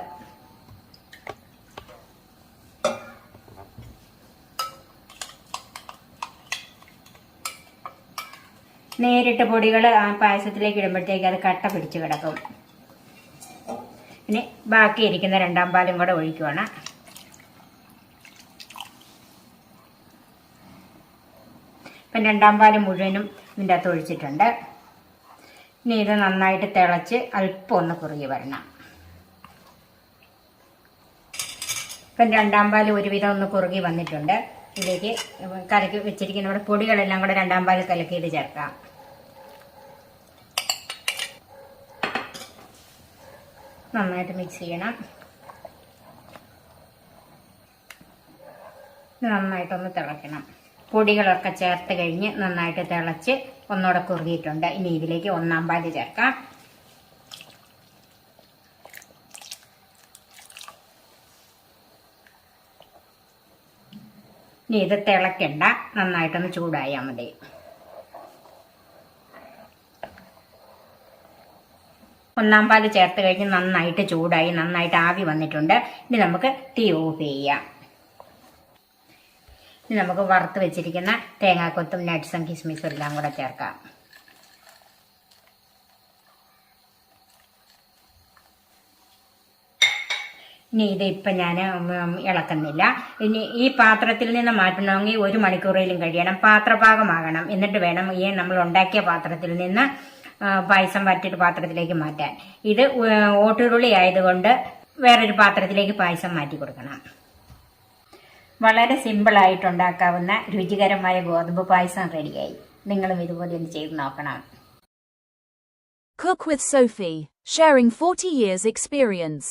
നേരിട്ട് പൊടികൾ ആ പായസത്തിലേക്ക് ഇടുമ്പോഴത്തേക്ക് അത് കട്ട പിടിച്ച് കിടക്കും. ഇനി ബാക്കിയിരിക്കുന്ന 2ാം പാലും കൂടെ ഒഴിക്കുവാണ്. ഇപ്പം 2ാം പാല് മുഴുവനും ഇതിൻ്റെ അകത്ത് ഒഴിച്ചിട്ടുണ്ട്. ഇനി ഇത് നന്നായിട്ട് തിളച്ച് അല്പം ഒന്ന് കുറുകി വരണം. ഇപ്പം 2ാം പാല് ഒരുവിധം ഒന്ന് കുറുകി വന്നിട്ടുണ്ട്. ഇതിലേക്ക് കലക്കി വെച്ചിരിക്കുന്ന ഇവിടെ പൊടികളെല്ലാം കൂടെ 2ാം പാല് കലക്കിയിട്ട് ചേർക്കാം. നന്നായിട്ട് മിക്സ് ചെയ്യണം. നന്നായിട്ടൊന്ന് തിളയ്ക്കണം. പൊടികളൊക്കെ ചേർത്ത് കഴിഞ്ഞ് നന്നായിട്ട് തിളച്ച് ഒന്നുകൂടെ കുറുകിയിട്ടുണ്ട്. ഇനി ഇതിലേക്ക് 1ാം പാല് ചേർക്കാം. ഇനി ഇത് തിളയ്ക്കണ്ട, നന്നായിട്ടൊന്ന് ചൂടായാൽ മതി. ഒന്നാം പാല് ചേർത്ത് കഴിഞ്ഞ് നന്നായിട്ട് ചൂടായി, നന്നായിട്ട് ആവി വന്നിട്ടുണ്ട്. ഇനി നമുക്ക് തീ ഓഫ് ചെയ്യാം. ഇനി നമുക്ക് വറുത്ത് വെച്ചിരിക്കുന്ന തേങ്ങാക്കൊത്തും നട്ട്സും കിസ്മിസും എല്ലാം കൂടെ ചേർക്കാം. ഇനി ഇത് ഇപ്പം ഞാൻ ഇളക്കുന്നില്ല. ഇനി ഈ പാത്രത്തിൽ നിന്ന് മാറ്റണമെങ്കിൽ 1 മണിക്കൂറിലും കഴിയണം. പാത്രപാകമാകണം. എന്നിട്ട് വേണം ഈ നമ്മൾ ഉണ്ടാക്കിയ പാത്രത്തിൽ നിന്ന് പായസം വറ്റിട്ട് പാത്രത്തിലേക്ക് മാറ്റാൻ. ഇത് ഓട്ടുരുളി ആയതുകൊണ്ട് വേറൊരു പാത്രത്തിലേക്ക് പായസം മാറ്റി കൊടുക്കണം. വളരെ സിമ്പിളായിട്ടുണ്ടാക്കാവുന്ന രുചികരമായ ഗോതമ്പ് പായസം റെഡിയായി. നിങ്ങളും ഇതുപോലെ ഒന്ന് ചെയ്ത് നോക്കണം. Cook with Sophie, sharing 40 years experience.